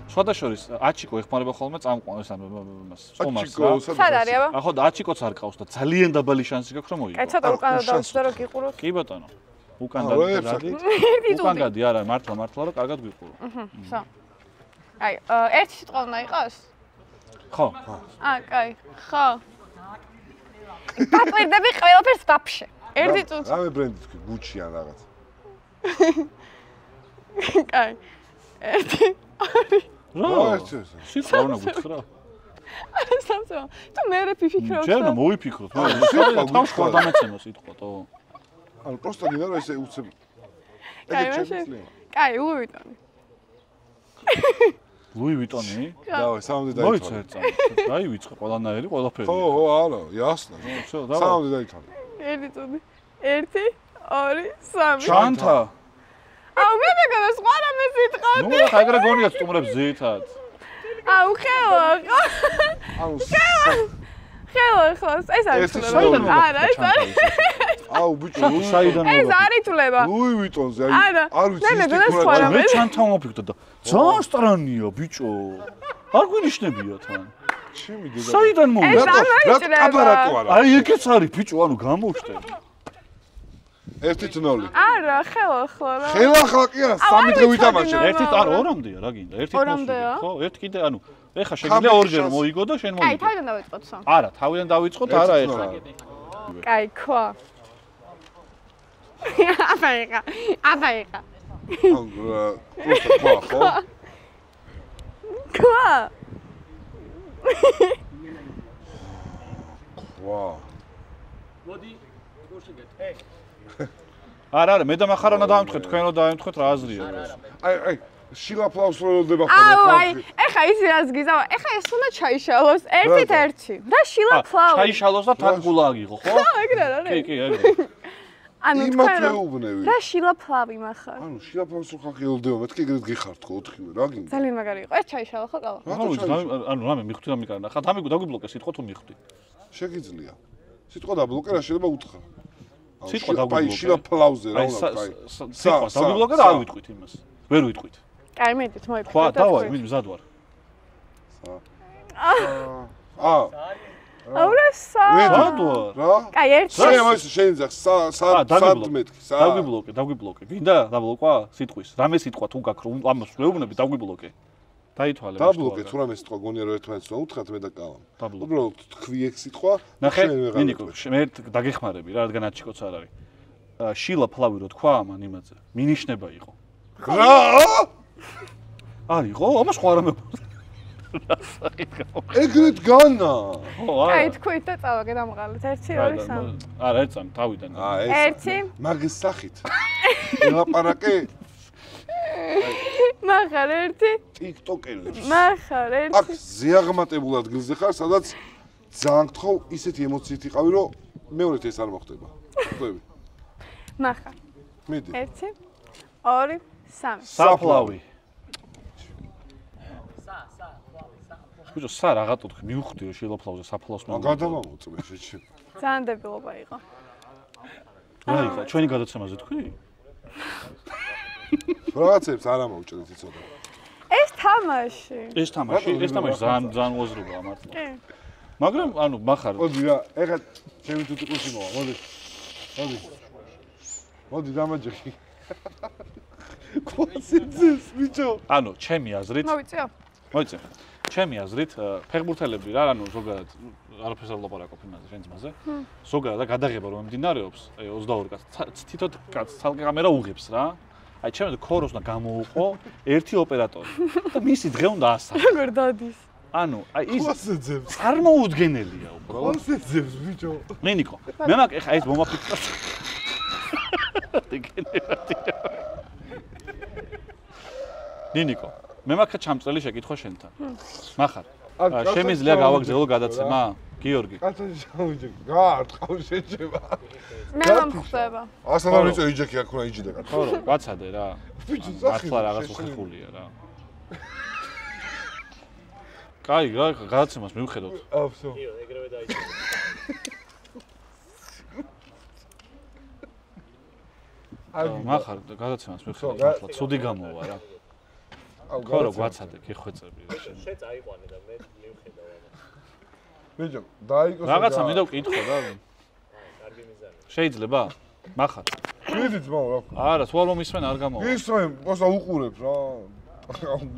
სხვადასხვის აჩიკო ეხმარება ხოლმე წამყვანს ანუ მას სტომას რა სად არის აბა? ახლა და აჩიკოც არ ყავს და ძალიან დაბალი შანსი გაქვს რომ მოიგო კაი ცოტა უკან დავსვდა რომ გიყუროთ. კი ბატონო უკან დადი უკან გადი არა მართლა რომ კარგად გიყურო ხო. აი, ერთი სიტყვა უნდა იყოს? ხო. კაი, ხო. პატრიდები ყველაფერს ვაფშე. ერთი წუთი. რამე ბრენდი თქვი, გუჩი ან რაღაც. კაი. ერთი, ორი. რა? სიტყვა უნდა გითხრა? სამწუხარო. თუ მე ვიფიქრობ. ჯერ უნდა მოვიფიქროთ, მე თავს ხო დამეცემო სიტყვა, თო. ანუ პროსტა გინდა რომ ესე უცებ. კაი, ლუი ვიტონი. ლუი ვიტონი? დავაი, სამამდე დაიწყო. მოიცე წამ. დაივიწყე ყველანაირი, ყველაფერი. ხო, არა, ясно. всё, давай. სამამდე დაიწყო. ერთი წუთი. 1, 2, 3. ჩანთა. აუ მე მეგონა სხვა რამე სიტყვი. ნუ ხა ეგრე გონია სტუმრებს ზეითად. აუ ხელო. აუ ხელო, ეს არის თულება. არა, ეს არის. აუ ბიჭო, საიდან მოვა? ეს არის თულება. ლუი ვიტონზე, აი, არა, არ ვიცი მე მეგონა სხვა რამე. მე ჩანთა მოფიქრდა და ძალიან სტრანია ბიჭო. არ გვინიშნებია თან. ჩემი დედა. საიდან მოვა? რატო აპარატო არა? აი ეგეც არის ბიჭო, ანუ გამოვხდები. 1-0. არა, ხელო ხო რა. ხელახლა კი არა, 3 დღე ვითამაშე. ერთი არა, ორამდეა რა გინდა? ერთი მოსული, ხო? ერთი კიდე, ანუ ეხა შეგიძლია ორჯერ მოიგო და შენ მოიგო. აი, თავიდან დავიწყოთ სამ. არა, თავიდან დავიწყოთ, არა ეხლა. კაი, ქვა. აბაიღა. აუ, პროსტა ხო? ქვა. ვა. არა, მე და מחარა უნდა დავემთხეთ, თქვენ რომ დავემთხეთ რა აზრია. აი, შილაფლავს როლდება ხოლმე. აუ, აი, ეხა ისი რას გიზავა? ეხა ეს უნდა ჩაიშალოს ერთი. რა შილაფლავი? ჩაიშალოს და თან გულა აგიღო, ხო? ხო, ეგრე რა არის? კი, ეგრე. ანუ იმათ მეუბნები. რა შილაფლავი מחარ? ანუ შილაფლავს რო ხალხი ელდება, მეთქი ეგრეთ გიხართ ხო 4-ვე, რა გინდა? ძალიან მაგარი იყო. ეს ჩაიშალა ხო ყავა? ანუ რამე მიხვდი რამე კარნა. ხა დაგვიბლოკე სიტყვა თუ მიხვდი. შეგიძლია. სიტყვა დაბლოკე რა შეიძლება უთხრა. სიტყვა დაგუბლოკე. აი შილაფლავზე რა უნდა ვთქვი. სიტყვა დაგუბლოკე და არ ვიტყვით იმას. ვერ ვიტყვით. კაი, მედით მოიფიქრე. ხო, დავაი, მე მზად ვარ. აურესა. ვადო. რა? კაი, ერთი. შენ სად მეთქი, დაგვიბლოკე. გინდა დაბლოკვა სიტყვის. რამე სიტყვა თუ გაქვს რომ ამას ვეუბნები დაგვიბლოკე. დაითვალე. დაბლოკე თუ რამე სიტყვა გონია რომ ერთმანეთს უთხრათ მე და კალამ. უბრალოდ თქვი ეგ სიტყვა. ნახე, ნინიკო, მე დაგეხმარები რა, რადგან აჩიკოც არ არის. შილა ფლავი რო თქვა ამან იმაზე. მინიშნება იყო. რა? არისო? ამას ხო არ ამებ. ეგრეთ განა. ხო, არა. კაი, თქვით და წავაგე დამღალეთ. 1 2 3. არა, ერთსამ თავიდან. ეს. 1. მაგის სახით. ელაპარაკე მახარ 1. ტიკტოკელებს. მახარ 1. აქ ზეაღმატებულ ადგილზე ხარ, სადაც ძალიან გთხოვ ისეთი ემოციით იყავი, რომ მეორედ ეს არ მოხდება. ხვდები? მახარ. მიდი. 1 2 3. საფლავი. ბიჭო, სა რაღაცო თქვი, მივხვდი რომ შილოფლავზე საფლავს მე. გადავამოწმე შეჩი. ძალიან დებილობა იყო. რა იყო? ჩვენი გადაცემაზე თქვი? რაღაცებს არ ამოვჭრეთ იცოდა. ეს თამაში. ეს თამაში ძალიან უაზრობაა მართლა. კი. მაგრამ ანუ მახარ. მოდი რა, ეხლა ჩემი თუთიყუში მოვა, მოდი. მოდი დამაჯერე. ყოსიცეს ბიჭო. ანუ ჩემი აზრით, მოვიწიო. მოიწე. ჩემი აზრით, ფეხბურთელები რა, ანუ ზოგადად არაფერს არ ლაპარაკობ იმაზე, შენ ძმაზე. ზოგადად გადაღება რომ მიმდინარეობს, აი 22 კაცს, თითო კაცს ცალკე კამერა უღებს რა. აი ჩემს ქოროს უნდა გამოუყო ერთი ოპერატორი და მისი დღე უნდა ასახო. როგორ დადის? ანუ აი ის ყოსიცებს. წარმოუდგენელია უბრალოდ. ყოსიცებს ბიჭო. ნინიკო, მე მაგ ეხა ეს მომაფიქრა. დეგენერატია. ნინიკო, მე მაქვს ჩამწელი შეკითხვა შენთან. მახარ. შემიძლია გავაგზავნო გადაცემა? გიორგი. კაცო შევიჯე. გაარტყავ შეჭება. მე რომ ხდება. ასა რა ვიწო იჯექი აქ რა იჯდა კაცო. ხო, ვაცადე რა. ბიჭო, სახი. მართლა რაღაც უხეხულია რა. კაი, რა გადაცემას მივხედოთ. აბსო. იო, ეგრევე დაიწყო. მახარ გადაცემას მივხედოთ მართლა ცუდი გამოვა რა. ხო, რა გვაცადე, გიხვეწები რა შენ. შენ წაიყვანე და მე მივხედავ ამას. ბიჭო, დაიკოს. რაღაცა მინდა ვკითხო რა. კარგი მიზანი. შეიძლება? მახარ. მიდი ძმაო რა. არა, თუ არ მომისმენ არ გამოვა. ისრემ, ყოსა უყურებს რა.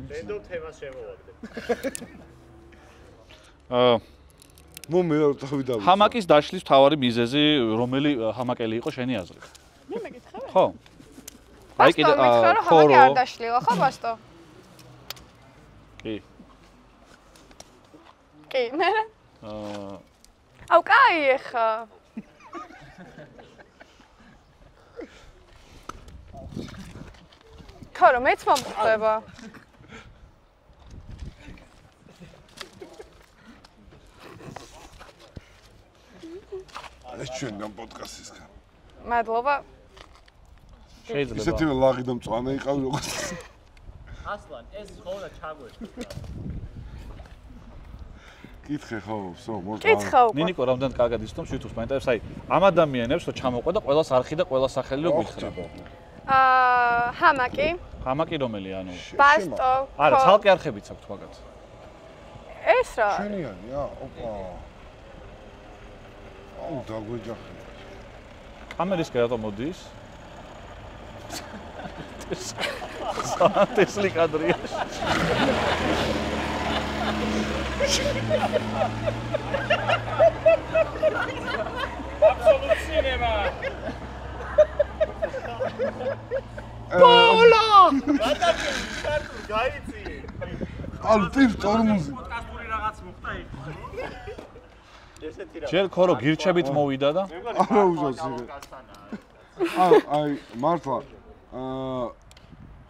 ნენდო თემას შემოვაგდებ. მომე რა თავი დავიცი. ჰამაკის დაშლის მთავარი მიზეზი რომელი ჰამაკელი იყო შენი აზრით? მე მეკითხები. ხო. აი კიდე ხორო არ დაშლილა ხო ბასტო? კი. კი, მე. აა აუ, კაი ეხა. ხორო მეც მომხდება. ეს ჩვენგან პოდკასტისგან. მადლობა. შეიძლება. ისეთივე ლაღი და მწვანე იყავი როგორც. ასლან, ეს ხოლმე ჩაგვეშვა. კითხე ხო, ვსო, მოწვა. კითხა უკვე. ნინიკო რამდენად კარგად იცნობ YouTube-ს, მაინტერესებს აი ამ ადამიანებს რო ჩამოყვა და ყველა არხი და ყველა სახელი რო გითხრა. ჰამაკი, ჰამაკი რომელი ანუ? ბასტო. არა, ცალკე არხებიც აქვს მაგათ. ეს რა? შენიანია, ოპა. აუ, დაგვეჯახე. კამერისკენ რატომ მოდის? სანტესლი კადრია. აბსოლუტ სინემა. პოლა! გადაგე, სტარტურ გაიწიე. ალტივ ტორმუზი. პოდკასტური რაღაც მოხდა იქ. ესეთი რა. ჯერ ქორო გირჩებით მოვიდა და არა უზავს იგე. აი, მართლა.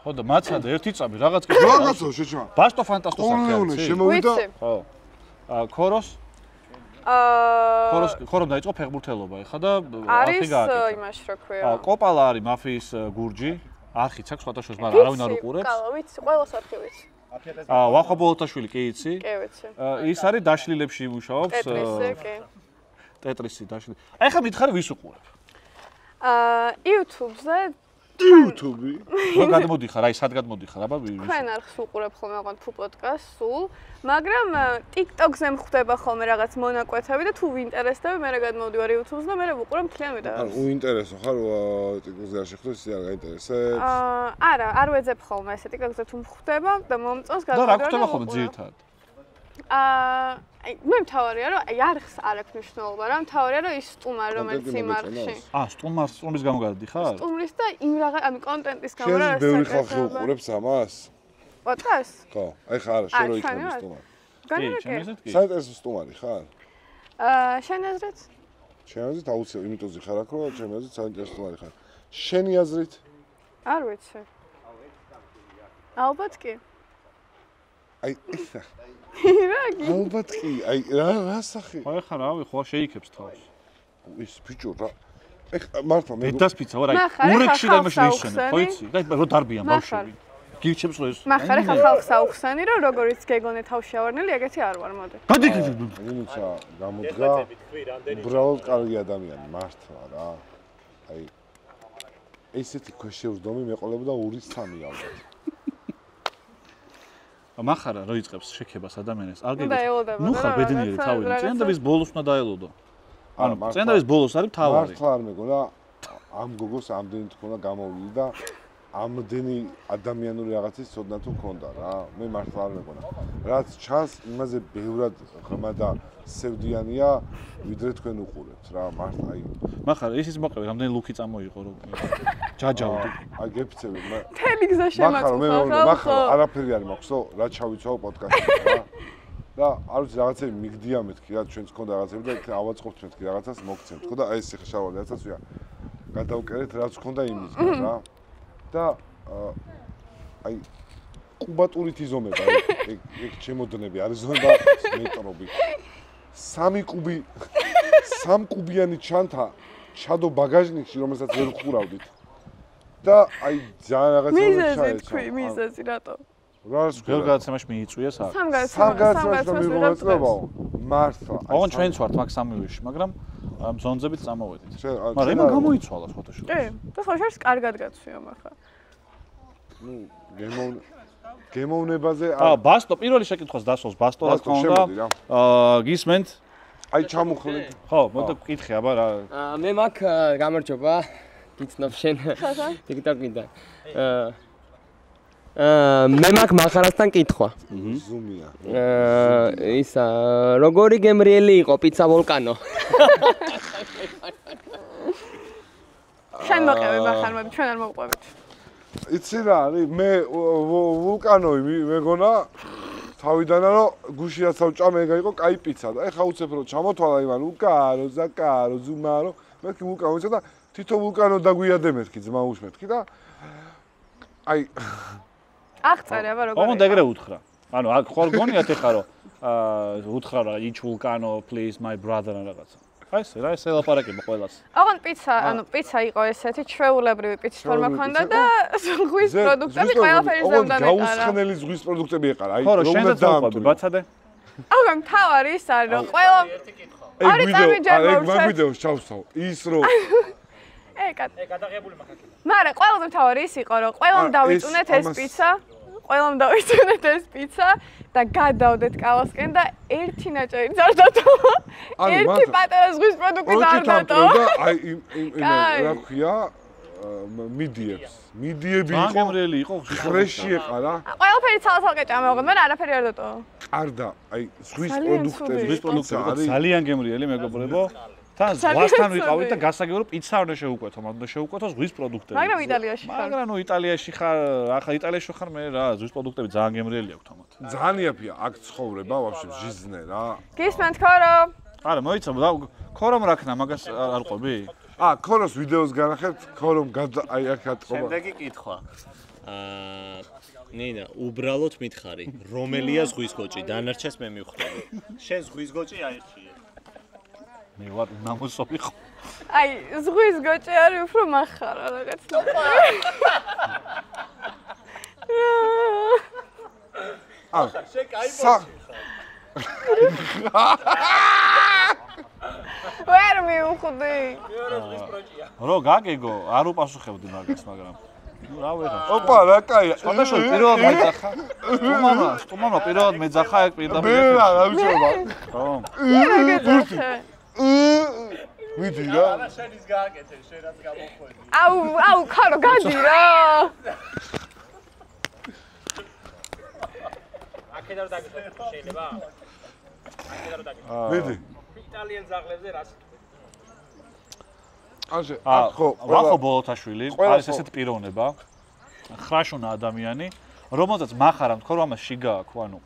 ხო და მაცადე ერთი წამი რაღაც კი. რაღაცო შეჭმა. ბასტო ფანტასტოს ორლეონე ახლა. შემოვიდა. ხო. ქოროს ქორომ დაიწყო ფეხბურთელობა ეხა და არის გააკეთა. იმაში რა ქვია. კოპალა არის მაფიის გურჯი. არხიც აქვს სხვადასხვა, მაგრამ არავინ არ უყურებს. ვიცი, ყველას არხი ვიცი. ვახო ბოლოტაშვილი კი იცი? კი ვიცი. ის არის დაშლილებში მუშაობს. ტეტრისი, კი. ტეტრისი დაშლილი. აი ხა მითხარი ვის უყურებ? YouTube-ზე YouTube-ი. რო გადმოდიხარ, აი სად გადმოდიხარ, აბა თქვენ არ ხსუყურებ ხოლმე რაღაც თუ პოდკასტს სულ, მაგრამ TikTok-ზე მხვდება ხოლმე რაღაც მონაკვეთები და თუ ვინტერესდები, მე რა გადმოვდივარ YouTube-ს და მე ვუყურებ მთლიან ვიდეოს. ანუ უინტერესო ხარ TikTok-ზე არ შეხვდე, ისე არ გაინტერესებს? არა, არ ვეძებ ხოლმე ესე TikTok-ზე თუ მხვდება და მომწონს და რა ხდება ხოლმე ძირითადად? მე მთავარია რომ არხს არ აქვს მნიშვნელობა რა, მთავარია რომ ის სტუმარი რომელიც იმ არხში. სტუმრის გამო გადადიხარ? სტუმრის და იმ რაღაც ანუ კონტენტის გამო რა. შენ ბევრი ხალხი უყურებს ამას? პოდკასტს? ხო, აი ხარ, შენ რო იქნები სტუმარი. განმეკე. საინტერესო სტუმარი ხარ? შენ აზრით? შენ აზრით აუცილებლად იმიტომ ზიხარ აქ რომ ჩემი აზრით საინტერესო სტუმარი ხარ. შენი აზრით? არ ვიცი. ალბათ კი. აი რაგი? ალბათ კი, აი რა სახი? ხო ეხლა რავი, ხო შეიქებს თავს. ის ბიჭო რა. მართლა მე დედას პიცა, ვარ აი ურეკში და იმაში ისჩენებ, ხო იცი? და რო დარბიან ბავშვები. გირჩებს რომ ეს. მახარ ხა ხალხს აუხსენი რომ როგორიც გეგონე თავში ავარნელი, ეგეთი არ ვარ, მოდი. გადიგიძე. იმიცა გამოდგა. უბრალოდ კარგი ადამიანი, მართლა რა. აი ესეთი ქვეშევრდომი მეყოლებოდა 2-3 ალბათ. მახარა რო იწყებს შექებას ადამიანს, არ უნდა ელოდება და ნუ ხარ ბედნიერი თავიდან. წენდების ბოლოს უნდა დაელოდო. ანუ წენდების ბოლოს არის თავარი. მართლა არ მეგონა ამ გოგოს ამდენი თქონა გამოვლი და ამდენი ადამიანური რაღაცის ცოდნა თუ ქონდა რა. მე მართლა არ მეგონა. რაც ჩანს, იმაზე ბევრად ღრმა და სევდიანია, ვიდრე თქვენ უყურებთ რა, მართლა აი. მახარა ისიც მოყევი, რამდენი ლუკი წამოიღო რომ ჯაჯავდი. აი გეფიცები მე. თელი გზა შემაწუხა. მახარა არაფერი არ მაქვს, რა ჩავიცვალ პოდკასტში რა. და არ ვიცი რაღაცები მიგდია მეთქი რა, ჩვენც ქონდა რაღაცები და ავაწყობთ მეთქი რაღაცას მოგცემთ ხო და აი ეს ხა შავალი რაღაცას ვია. გადავკერეთ რაც ქონდა იმის რა. და აი კუბატურით იზომება ეგ ჩემოდნები არის ზომება მეტრობი 3 კუბიანი ჩანთა ჩადო ბაგაჟნიკში რომელსაც ვერ ხურავდით და აი ძალიან რაღაცა მიზეზი მიზეზი რატო რას ვერ გადაცემაში მიიწვიეს არ სამ გადაცემაში მიიღებაო მართლა ოღონ ჩვენც ვართ მაგ სამივეში მაგრამ ზონზებით წამოვედით მაგრამ იმან გამოიცვალა ფოტოში კი და ხოშერს კარგად გაცვია მაგრამ ნუ გემოვნებაზე ბასტო პირველი შეკითხვას დასვავს ბასტო რა თქმა უნდა გისმენთ აი ჩამოხლე ხო მოდი გკითხე აბა რა მე მაგ გამარჯობა გიცნობ შენ TikTok-იდან მე მაგ მახარასთან კითხვა ზუმია ისა როგორი გემრიელი იყო პიცა ვულკანო შენ მოყევი მახარ მოდი ჩვენ არ მოვყვებით იცი რა არის მე ვულკანოი მეგონა თავიდანა რომ გუშიაც ავჭა მე გაიყო კაი პიცა და ეხა უცებ რომ ჩამოთვალა იმან უკარო ზაკარო ზუმარო მეთქი ვულკანოიცა და თითო ვულკანო დაგვიადე მეთქი ძმა უშმეთქი და აი აღწერე აბა როგორ ოღონდ ეგრე უთხრა ანუ აქ ხარ გონიათ ეხა რომ უთხრა რა each volcano please my brother ან რაღაცა აი ეს რა ეს ელაპარაკება ყველას ოღონდ პიცა ანუ პიცა იყო ესეთი ჩვეულებრივი პიცის ფორმა ქონდა და ზღვის პროდუქტები ყველაფერი ზემოდან ეყარა გაუსხნელი ზღვის პროდუქტები ეყარა აი ხო რომ შენზე წავყვები ბაცადე აუგან თავარი ის არის რომ ყველა აი ვიდეოს ჩავსავ ის რომ გადაღებული მაგაკი მაგრამ ყველაზე მთავარი ის იყო რომ ყველამ დავიწუნეთ ეს პიცა ყველამ დავიწუნეთ ეს პიცა და გადავდეთ კალასკენ და ერთი ნაჭერი ძარდათო ერთი პატარა ზღვის პროდუქტი ძარდათო და აი რა ქვია მიდიები იყო გემრიელი იყო ხრეში ეყარა ყველაფერი ცალ-ცალკე ჭამეოღონდა მაგრამ არაფერი არ დატო ყარდა აი ზღვის პროდუქტები ძალიან გემრიელი მეგობრებო თან ზღვასთან ვიყავით და გასაგებია რომ პიცა უნდა შევუკვეთო მაგრამ უნდა შევუკვეთო ზღვის პროდუქტები მაგრამ იტალიაში ხარ მაგრამ ნუ იტალიაში ხარ ახლა იტალიაში ხარ მე რა ზღვის პროდუქტები ძალიან გემრიელი აქვს თამათ ძალიან იაფია აქ ცხოვრება ვაფშე ჟიზნე რა გისმენთ ქორო არა მოიცა ქორომ რაქნა მაგას არ ყვები ქოროს ვიდეოს განახებთ ქორომ აი აქ ატყობა შემდეგი კითხვა ნინა უბრალოდ მითხარი რომელია ზღვის გოჭი დანარჩეს მე მივხვდები შენ ზღვის გოჭი აირჩიე მე ვარ ნამოსობი ხო აი ზღვის გოჭი არის უფრო מחარა რაღაც შენ კაი მოჭი ვერ მივხვდი. რო გაგეგო, არ უპასუხებდი მაგას, მაგრამ რა ვერა. ოპა, რა კაია. სპოტაშო პირველად მეძახა. სტუმარმა პირველად მეძახა ეგ პირდაპირ. მე რა ვიცოდი. ხო. მიდი რა. არა შენის გააკეთე, შენ რაც გამოხვედი. აუ, ხარო გადი რა. აქედან რომ დაგიხო შეიძლება? აქედან რომ დაგიხო. მიდი. იტალიელ ზაღლებზე რას ასე, ხო, ვახო ბოლოთაშვილი, არის ესეთი პიროვნება. ხრაშუნა ადამიანი, რომელსაც מחარა თქო რომ ამას შიგა აქვს, ანუ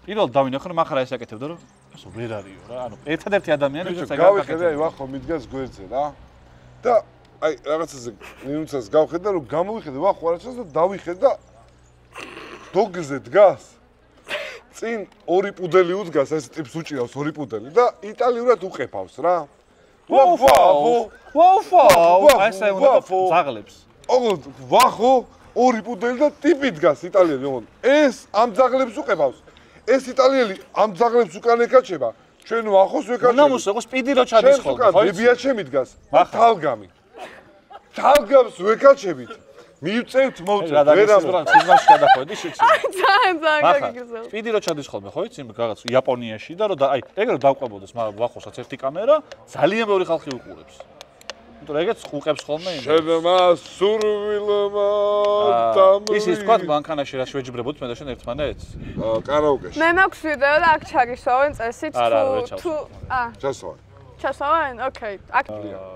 პირველ დავინახე რომ מחარა ეს აკეთებდა რომ ასო ვერ არისო რა, ანუ ერთადერთი ადამიანი ვისაც ეგ გავიხედე, აი ვახო მიდგას გვერდზე რა. და აი რაღაცაზე ნინუცას გავხედა რომ გამოვიხედე ვახო არაჩას და დავიხედე და დოგზე დგას. წინ ორი პუდელი უდგას, ეს ტიპს უჭირავს ორი პუდელი და იტალიურად უყეფავს რა. ვაუ, ესე უნდა ზაღლებს. ოღონდ ვახო ორი პუდელი და ტიპი დგას იტალიელი, ოღონდ ეს ამ ზაღლებს უყეფავს. ეს იტალიელი ამ ზაღლებს უკან ეკაჩება. ჩვენ ვახოს ვეკაჩება. უნდა მოსეღო სპიდი რო ჩადის ხოლმე, ხო? ბებია ჩემი დგას. თალგამი. თალგამს ვეკაჩებით. მივწევთ მოვწევთ. რა დაგესწრა, ცისმაში გადახვედი შეცი. ძალიან გაგიგზავნა. სპიდი რო ჩადის ხოლმე, ხო იცი, რაღაც იაპონიაში და რო აი, ეგ რო დავყვებოდეს, მაგრამ ვახოსაც ერთი კამერა, ძალიან ბევრი ხალხი უყურებს. იმიტომ რომ ეგეც უყებს ხოლმე იმ. შენმა სურვილმა დამრი. ის თქვა მანქანაში რა შევეჯიბრებოდით მე და შენ ერთმანეთს? კარაოკეში. მე მაქვს ვიდეო და აქ ჩაგისვავენ წესით თუ ჩასვავენ. ჩასვავენ? ოკეი. აქ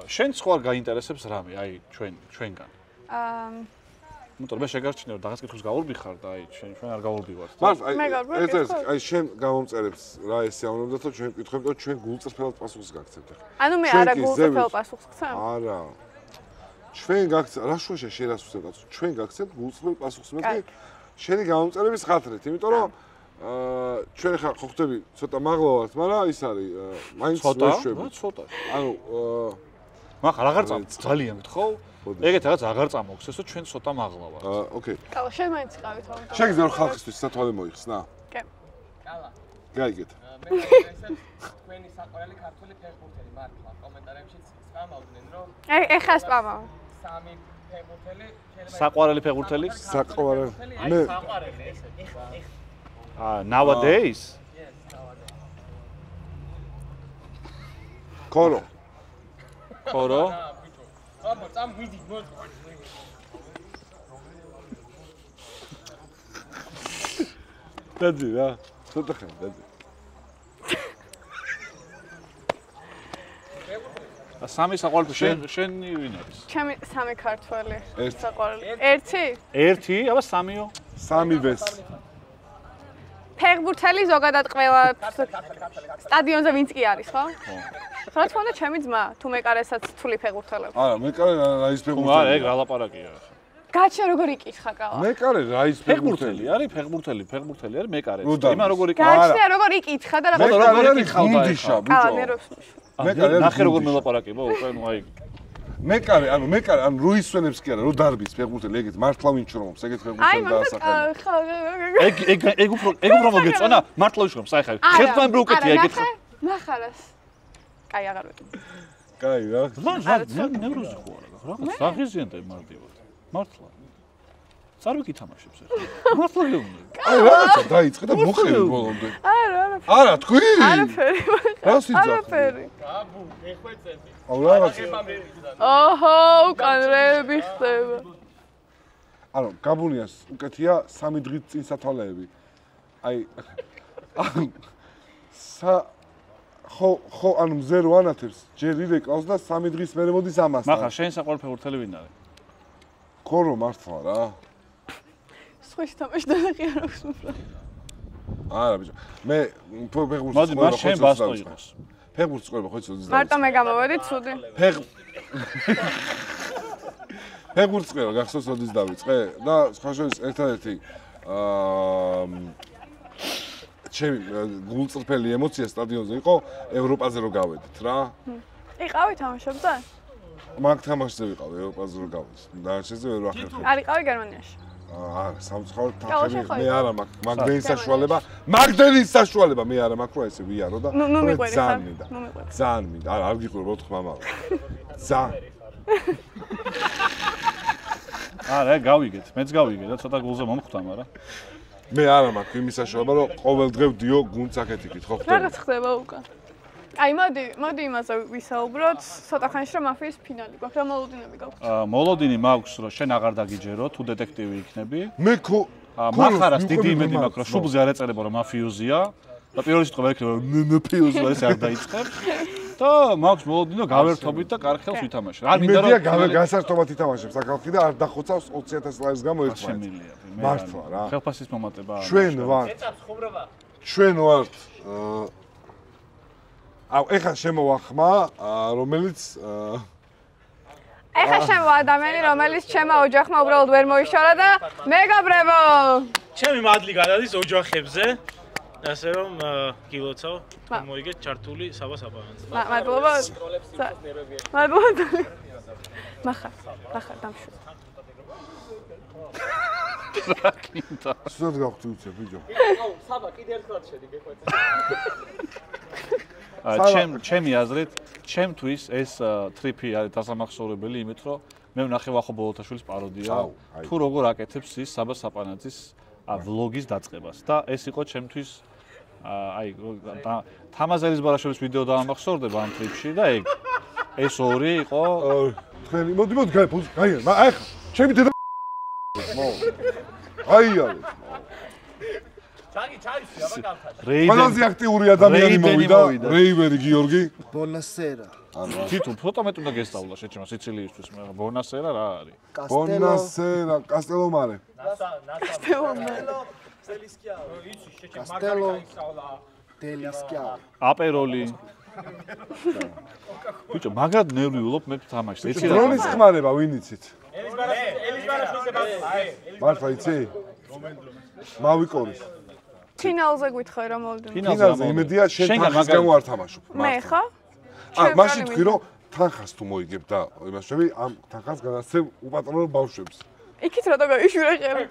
შენ სხვა გაინტერესებს რამე, აი ჩვენგან. იმიტომ რომ მე შეგარჩინე რომ რაღაც კითხვის გავურბიხარ და აი ჩვენ არ გავურბივართ. მას აი შენ გამომწერებს რა ესეავნებდა და ჩვენ ვკითხავთ რომ ჩვენ გულწრფელად პასუხს გაგცემთ ახლა. ანუ მე არა გულწრფელ პასუხს გცემ? არა. ჩვენ გაგცემთ, რა შუაშია შენ რას ვცემთ? ჩვენ გაგცემთ გულწრფელ პასუხს მე შენი გამომწერების ხათრით, იმიტომ რომ ჩვენ ხა ხო ხდები ცოტა მაღლა ვართ, მაგრამ ის არის მაინც ვეშვები. ცოტა. ანუ მაგ აღარ წამოწ ძალიან მითხო. ეგეთ რაღაც აღარ წამოხს ესო ჩვენ ცოტა მაღლა ვართ. ოკეი. კალა შენ მაინც ყავით ამ. შეგიძლია რომ ხალხისთვის სათვალე მოიხსნა? კი. კალა. გაიგეთ. მე ესეც თქვენი საყვარელი ქართული ფეხბურთელი მართლა კომენტარებშიც წამავდნენ რომ ეხა სპამავ. სამი ფეხბურთელი შეიძლება საყვარელი ფეხბურთელი? საყვარელი. მე საყვარელი ესე. Nowadays? კორო. კორო? აბა წამვიდი მოდი. დადი რა. ცოტა ხანი დადი. სამი საყვარელი შენი ვინ არის? ჩემი სამი ქართველი ერთი. საყვარელი. ერთი? ერთი, აბა სამიო? სამივეს. ფეხბურთელი ზოგადად ყველა სტადიონზე ვინც კი არის, ხო? რა თქმა უნდა, ჩემი ძმა, თუ მეკარესაც თული ფეხბურთელები. არა, მეკარე რა ის არა, ფეხბურთელი. ეგ რა ლაპარაკია. გაჩა როგორ იკითხა კალა? მეკარე რა ის ფეხბურთელი არის, ფეხბურთელი არის მეკარე. იმან როგორ იკითხა? გაჩა როგორ იკითხა და რა როგორ იკითხავდა? გუნდიშა, კალა ბიჭო. ნერვს. მეკარე ნახე როგორ მელაპარაკება, უკვე ნუ აი მეკარე, ანუ რო ისვენებს კი არა, რო დარბის ფეხბურთელი, ეგეთ მართლა ვინჩრომობს, ეგეთ აი, ფეხბურთელი მაგრამ დაასახელე. ეგ უფრო მოგეწონა, მართლა ვიშრომს, აი ხა. ხელთან ბრუკეტია ეგეთ. ნახარას. კაი, აღარ ვეტყვი. კაი, რა. ნევროზი ხო არა, რაღაც საღიზიანტე მარტივად. მართლა. წარვიკი თამაშობს ახლა. მართლა გეუბნები. აი, რაღაცა დაიწყე და მოხევი ბოლომდე. არა, თქვი? არაფერი. რა სიძახი? არაფერი. გაბუ, ეხვეწები. აუ, რაღაცა. ოჰო, უკან რეები ხდება. ანუ, გაბუნიას უკეთია 3 დღით წინ სათვალეები. აი, ხო, ანუ მზე რო ანათებს, ჯერ ირეკავს და 3 დღის მერე მოდის ამასთან. მაგრამ შენ საყვარელი ფეხბურთელი ვინ არის? კორო მართლა რა. სხვაში თამაშდა და კი არ აქვს უფრო. არა, ბიჭო. მე ფეხბურთს მოდი, მას შენ ბასტო იყოს. ფეხბურთს ყურებ ხო იცოდი? მარტო მე გამოვედი ცუდი. ფეხბურთს ყურებ, გახსოვს როდის დავიწყე და სხვა შორის ერთადერთი ჩემი გულწრფელი ემოცია სტადიონზე იყო ევროპაზე რო გავედით რა. იყავი თამაშობდა? მაგ თამაშზე ვიყავი ევროპაზე რო გავედით. და შეიძლება ვერ ვახერხებ. არ იყავი გერმანიაში? არა, სამწუხაროდ გავა თანხები შეხოი. მე არა მაქვს. მაგდენის საშუალება, მაგდენის საშუალება მე არა მაქვს, რომ ესე ვიარო და ნუ მიყვერი ხარ? ძალიან მინდა. ნუ მიყვერი. ძალიან მინდა. არა, არ გიყვირ რო თქმა მამა. ძალიან. არა, გავიგეთ, მეც გავიგეთ და ცოტა გულზე მომხვდა, მაგრამ მე არა მაქვს იმის საშუალება, რომ ყოველ დღე ვდიო გუნდს აქეთ-იქით, ხო ხდება? რაღაც ხდება უკან. აი, მოდი იმაზე ვისაუბროთ, ცოტა ხანში რომ მაფიის ფინალი გვაქვს, რა მოლოდინები გაქვს? მოლოდინი მაქვს, რომ შენ აღარ დაგიჯერო, თუ დეტექტივი იქნები. მე მახარას დიდი იმედი მაქვს, რომ შუბლზე არ ეწერება, რომ მაფიოზია და პირველი სიტყვა ვერ იქნება, მაფიოზია, ეს არ დაიწყებს. და მაქვს მოლოდინო გავერთობით და კარხელს ვითამაშე. არ მინდა რომ გასართობად ითამაშებს აქალქი და არ დახოცავს 20,000 ლარის გამო ერთმანეთს. შემილია. მართლა რა. ხელფასის მომატება. ჩვენ ვართ ეხლა შემოვახმა, რომელიც ეხლა შემო ადამიანი, რომელიც ჩემო ოჯახმა უბრალოდ ვერ მოიშორა და მეგობრებო! ჩემი მადლი გადადის ოჯახებზე. ასე რომ გილოცავ, მოიგეთ ჩართული საბას აბანანს. მადლობა. მადლობა. მახარ დამშვი. რა გინდა? სულ გავხდი უცებ ბიჭო. აუ, საბა კიდე ერთხელ შედი გეხვეწე. ჩემი აზრით, ჩემთვის ეს ტრიპი არის დასამახსოვრებელი, იმით რომ მე ვნახე ვახო ბოლოთაშვილის პაროდია, თუ როგორ აკეთებს ის საბა საპანაძის ვლოგის დაწყებას და ეს იყო ჩემთვის აი თამაზელის ბარაშოვის ვიდეო დაამახსოვრდება ამ ტრიპში და ეს ორი იყო თქვენი მოდი გაი აი ჩემი დედა აი არის ჩაიცი აბა გავთაშე. ყველაზე აქტიური ადამიანი მოვიდა რეივერი გიორგი ბონასერა თვითონ ფოტო მეტ უნდა გესწავლა შეჩემა სიცილიისთვის მაგრამ ბონასერა რა არის ბონასერა კასტელო მარე იცი შეჩემ მარგარიტა ისწავლა. დელისკია აპეროლი ბიჭო მაგრად ნერვიულობ მე თამაშს ეცი რა როლის ხმარება ვინ იცით ელიზბარაშვილზე ბატონი. მართლა იცი მავიკორის ფინალზე გითხარი რა მოლოდინი? ფინალზე იმედია შენ თანხის გამო არ თამაშობ მე ხო? მაშინ თქვი რომ თანხას თუ მოიგებ და იმასები ამ თანხას განაცემ უპატრონო ბავშვებს იქით რა დაგაიშვირე ხელი?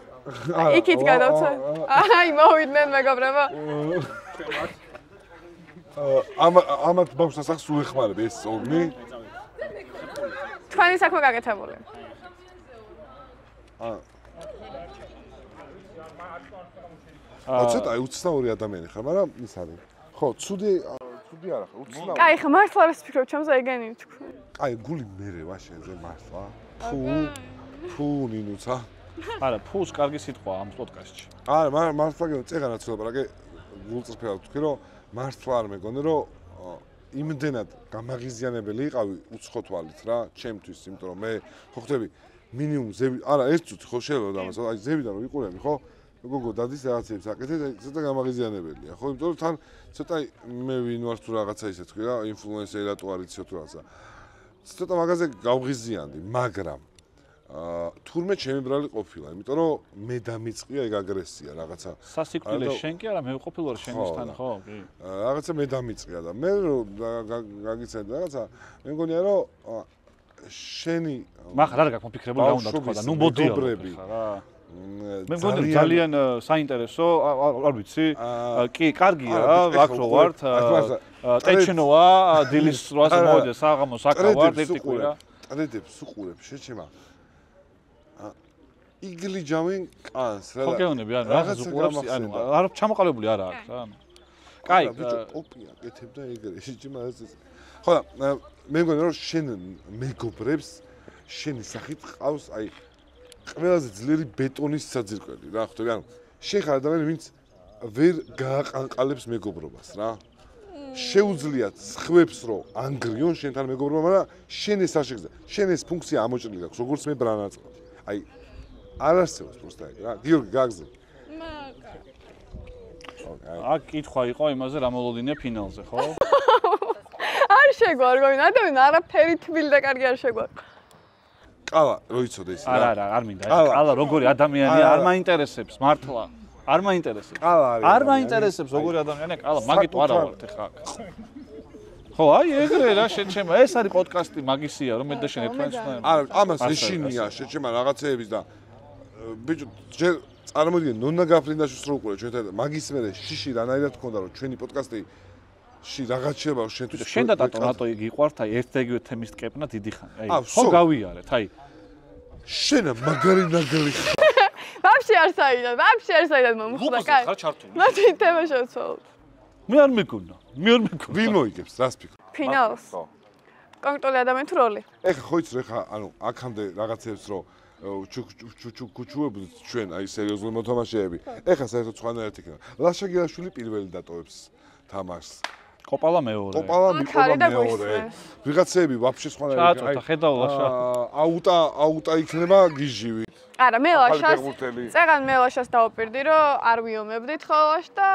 იქით გადავცა. აი მოვიდნენ მეგობრებო. ამათ ბავშვს ახს უეხმარებ ეს ომი თქვენი საქმე გაკეთებული. ცოტა უცნაური ადამიანი ხარ, მაგრამ ის არის. ხო, ცუდი არა ხარ, უცნაური. კაი, ხა მართლა რას ფიქრობ, ჩემზე ეგენი თქვი. კაი, გული მერე ვაშენზე მართლა. ფუ ნინუცა. არა, ფუს კარგი სიტყვა ამ პოდკასტში. არა, მართლა წეღანა ცდილობ, რა გულწრფელად ვთქვი, რომ მართლა არ მეგონი, რომ იმდენად გამაღიზიანებელი იყავი უცხო თვალით რა, ჩემთვის, იმიტომ რომ მე ხო ხდები მინიმუმ ზევი, არა, ეს წუთი ხო შეიძლება და ამას, აი ზევიდან რომ ვიყურები, ხო? გოგო დადის რაღაცებს აკეთებს, ცოტა გამაღიზიანებელია, ხო? იმიტომ რომ თან ცოტა მე ვინ ვარ თუ რაღაცა ისე თქვი რა, ინფლუენსერი რატო არ იცი თუ რაღაცა. ცოტა მაგაზე გავღიზიანდი, მაგრამ თურმე ჩემი ბრალი ყოფილა, იმიტომ რომ მე დამიწყია ეგ აგრესია რაღაცა. სასიკვდილე შენ კი არა, მე ვყოფილ ვარ შენისთან, ხო? კი. რაღაცა მე დამიწყია და მე გაგიცანდი რაღაცა, მე მგონია რომ შენი მაგრამ რა გაქვს მოფიქრებული რა უნდა თქვა და ნუ მოდიალობრები რა. მე მგონია ძალიან საინტერესო, არ ვიცი. კი, კარგია, აქ რო ვართ. ტეჩნოა, დილის 8-ზე მოვიდა საღამოს აქა ვარ, ერთი კვირა. ტრედებს უყურებ, შეჩემა. იგლი ჯავენ კანს რა. ხო გეონები, ანუ რაღაც უყურებს, ანუ არ ჩამოყალიბებული არა აქვს რა. კაი, ბიჭო, ოპია კეთებდა ეგრე, შეჩემა ეს. ხო და მე მგონია რომ შენ მეგობრებს შენი სახით ყავს აი ყველაზე ძლიერი ბეტონის საძირკველი რა ხვდები ანუ შენ ხარ ადამიანი ვინც ვერ გააყანყალებს მეგობრობას რა შეუძლიათ სხვებს რომ ანგრიონ შენთან მეგობრობა მაგრამ შენ ეს არ შეგიძლია შენ ეს ფუნქცია ამოჭრილი გაქვს როგორც მე ბრანაწყო აი არ არსებობს просто ეგ რა გიორგი გაგზავნა აქ კითხვა იყო იმაზე რა მოლოდინია ფინალზე ხო არ შეგვარგო ადამიანი არაფერი თბილი და კარგი არ შეგვარგო ყალა რო იცოდე ის რა არ მინდა ყალა როგორი ადამიანია არ მაინტერესებს მართლა არ მაინტერესებს არ მაინტერესებს როგორი ადამიანია ყალა მაგით არა ვარ ეხლა ხო აი ეგრე რა შეჩემა ეს არის პოდკასტი მაგისია რომ მე და შენ ერთმანეთს არა ამას ეშინია შეჩემა რაღაცეების და ბიჭო, ჯერ წარმოიდგინე ნონა გაფრინდაშვილს რო უყურე ჩვენ და მაგის მერე შიში რანაირად გქონდა რომ ჩვენი პოდკასტი ში რაღაც შეიძლება რომ შენ შენ და რატო გიყვართ აი ერთ-ეგივე თემის ტკეპნა დიდი ხანი. აი ხო გავიარეთ, აი. შენა მაგარი ნაგარი. ვაფშე არ საიდან მომხდა, კაი. ხარ ჩართული. მათი თემა შევცვალოთ. მე არ მეკონა. ვინ მოიგებს, რას ფიქრობ? ფინალს. კონკრეტული ადამიანის როლი. ეხა ხო იცი ეხა ანუ აქამდე რაღაცებს რომ ჩუჩუებდით ჩვენ აი სერიოზული მოთამაშეები. ეხა საერთოდ სხვანაირად იქნება. ლაშა გიაშვილი პირველი დატოვებს თამაშს. კოპალა მეორე. კოპალა მიყოლა მეორე. ვიღაცები ვაფშე სხვანაირად ჩააწოთა ხედავ ლაშა. აუტა იქნება გიჟივი. არა, მე ლაშას. წეგან მე ლაშას დავაპირდი რომ არ ვიომებდით ხოლმე და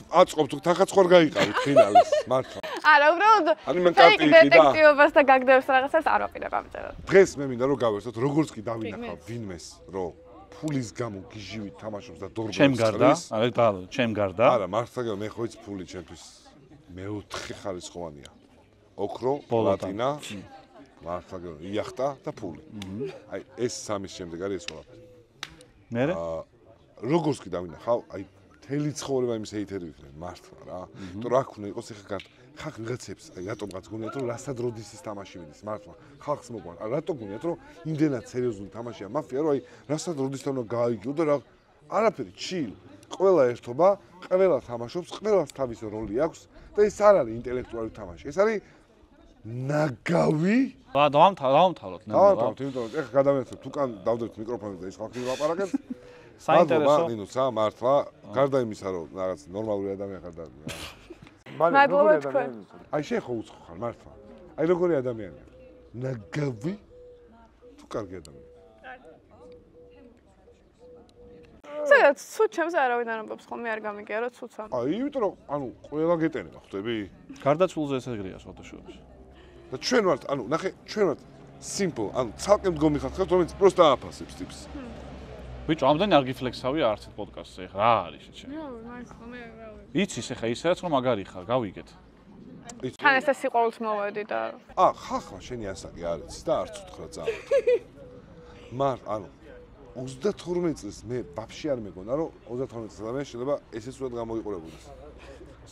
აწყობთ თახაც ხوار გაიყავით ფინალის მართლა. არა, უბრალოდ ანუ მე კარტი იყიდა. დეტექტივობას და გაგდებს რაღაცას არ ვაპირებ ამწერად. დღეს მე მინდა რომ გავერთოთ როგორც კი დავინახავ ვინმეს რომ ფულის გამო გიჟივით თამაშობს და დორბოს. ჩემ გარდა, არა დაალო, ჩემ გარდა. არა, მართლა მე ხო იცი ფული ჩემთვის მეოთხე ხარისხოვანია. ოქრო, პლატინა, მართლა იახტა და ფული. აი ეს სამის შემდეგ არის ეს ყველაფერი. მერე? როგორც კი დავინახავ, აი მთელი ცხოვრება იმის ჰეითერი ვიქნები, მართლა რა. იმიტომ რომ აქ უნდა იყოს ეხა კარგი. ხალხ ვიღაცებს, აი რატომღაც გონიათ რომ რასად როდის ის თამაში მიდის, მართლა. ხალხს მოგვარ. რატო გონიათ რომ იმდენად სერიოზული თამაშია მაფია, რომ აი რასად როდის თან უნდა გაიგიო და რა არაფერი ჩილ. ყველა ერთობა, ყველა თამაშობს, ყველას თავისი როლი აქვს და ეს არ არის ინტელექტუალური თამაში. ეს არის ნაგავი. დავამთავროთ, დავამთავროთ, იმიტომ რომ ეხა გადავერთოთ უკან დავდებთ მიკროფონს და ის ხალხი ვილაპარაკებს. საინტერესო. ნინუცა მართლა, გარდა იმისა რომ რაღაც ნორმალური ადამიანი ხარ და მადლობა თქვენ. აი შენ ხო უცხო ხარ მართლა. აი როგორი ადამიანია? ნაგავი თუ კარგი ადამიანი. სადაც ცუთ ჩემს არავინ არ ამბობს ხოლმე არ გამიგია რომ ცუცა. აი იმიტომ რომ ანუ ყველა გეტენება ხვდები? გარდაცვლზე ეს ეგრეა ფოტოშოპში. და ჩვენ ვართ, ანუ ნახე, ჩვენ ვართ simple, ანუ ცალკე მდგომი ხალხი, რომელიც პროსტა აფასებს ტიპს. ბიჭო, ამდენი არ გიფლექსავი არც პოდკასტზე, ეხლა რა არის შეჩე? იცის ეხლა ისედაც რომ მაგარი ხარ, გავიგეთ. თან ეს სიყვარულს მოვედი და ხახლა შენი ასაკი არ იცის და არც უთხრა ძალიან. მარ, ანუ 32 წელს მე ვაფშე არ მეგონა რომ 32 წელს ადამიანი შეიძლება ესეც უბრალოდ გამოიყურებოდეს.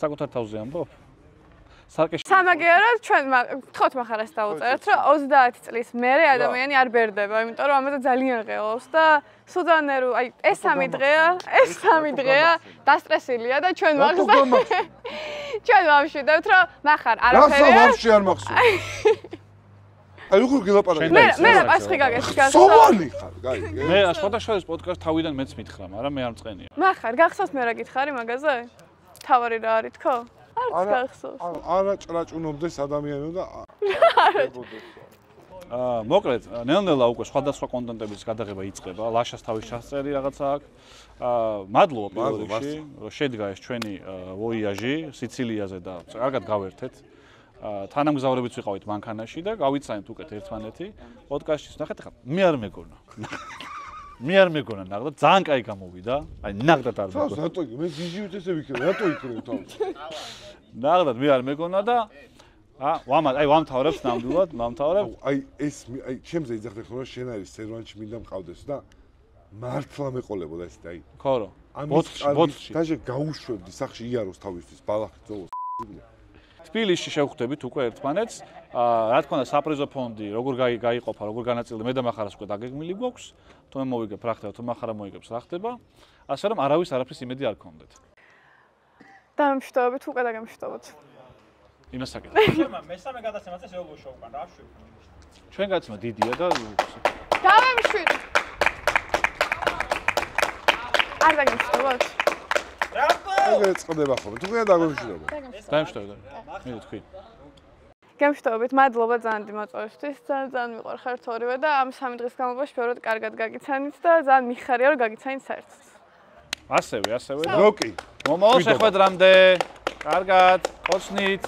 საკუთარ თავზე ამბობ? სარკეში სამაგიერად ჩვენ გთხოვთ מחარას დავუწერეთ რომ 30 წლის მერე ადამიანი არ ბერდება, იმიტომ რომ ამაზე ძალიან ღელავს და სუძანე რომ აი ეს 3 დღეა დასტრესილია და ჩვენ ჩვენ ვამშვიდებთ რომ מחარ არაფერია. რასა ვაფშე არ მახსოვს. აი როგორ გილაპარაკე? მე რა პასუხი გაგეცი გახსოვს? სოვალი ხარ, გაიგე? მე სხვადასხვა პოდკასტ თავიდან მეც მითხრა, მაგრამ მე არ მწყენია. מחარ გახსოვს მე რა გითხარი მაგაზე? თავარი რა არის თქო? არც გახსოვს. არა ჭრაჭუნობდეს ადამიანო და მოკლედ, ნელ-ნელა უკვე სხვადასხვა კონტენტების გადაღება იწყება, ლაშას თავის ჩასწერი რაღაცა აქვს. მადლობა პირველ რიგში, რომ შედგა ეს ჩვენი ვოიაჟი სიცილიაზე და კარგად გავერთეთ. თანამგზავრებიც ვიყავით მანქანაში და გავიცანით უკეთ ერთმანეთი. პოდკასტში ნახეთ ახლა მე არ მეგონა. მე არ მეგონა ნახდა, ძალიან კაი გამოვიდა. აი ნახდათ არ მეგონა. რატო იქ მე გიჟივით ესე ვიქნები, რატო იქნებ თავს? ნახდათ მე არ მეგონა და ვამთავრებს ნამდვილად, ვამთავრებ. აი ეს აი ჩემზე იძახდა ხოლმე შენ არის სერვანტში მინდა მყავდეს და მართლა მეყოლებოდა ეს აი. ხო, ბოთში. დაჟე გაუშვებდი სახში იაროს თავისთვის ბალახი ძოლოს. თბილისში შევხვდებით უკვე ერთმანეთს. რა თქმა უნდა, საპრიზო ფონდი როგორ გაიყოფა, როგორ განაწილდა, მე და מחარას უკვე დაგეგმილი გვაქვს. თუ მე მოვიგებ რა ხდება, თუ מחარა მოიგებს რა ხდება. ასე რომ არავის არაფრის იმედი არ გქონდეთ. დამშვიდობებით, უკვე დაგემშვიდობოთ. იმას საკეთე. მესამე გადაცემაზე შეუგო შოუკან რა შვი. ჩვენ გადაცემა დიდია და დავემშვიდ. არ დაგემშვიდობოთ. ეგრე წყდება ხოლმე. თუ მე დაგემშვიდობ. დაემშვიდობ. მე თქვი. გემშვიდობებით, მადლობა ძალიან დიმოწვევისთვის. ძალიან მიყვარხართ ორივე და ამ 3 დღის განმავლობაში ბევრად კარგად გაგიცანით და ძალიან მიხარია რომ გაგიცანით საერთოდ. ასევე და როკი. მომავალ შეხვედრამდე კარგად, ხოცნით.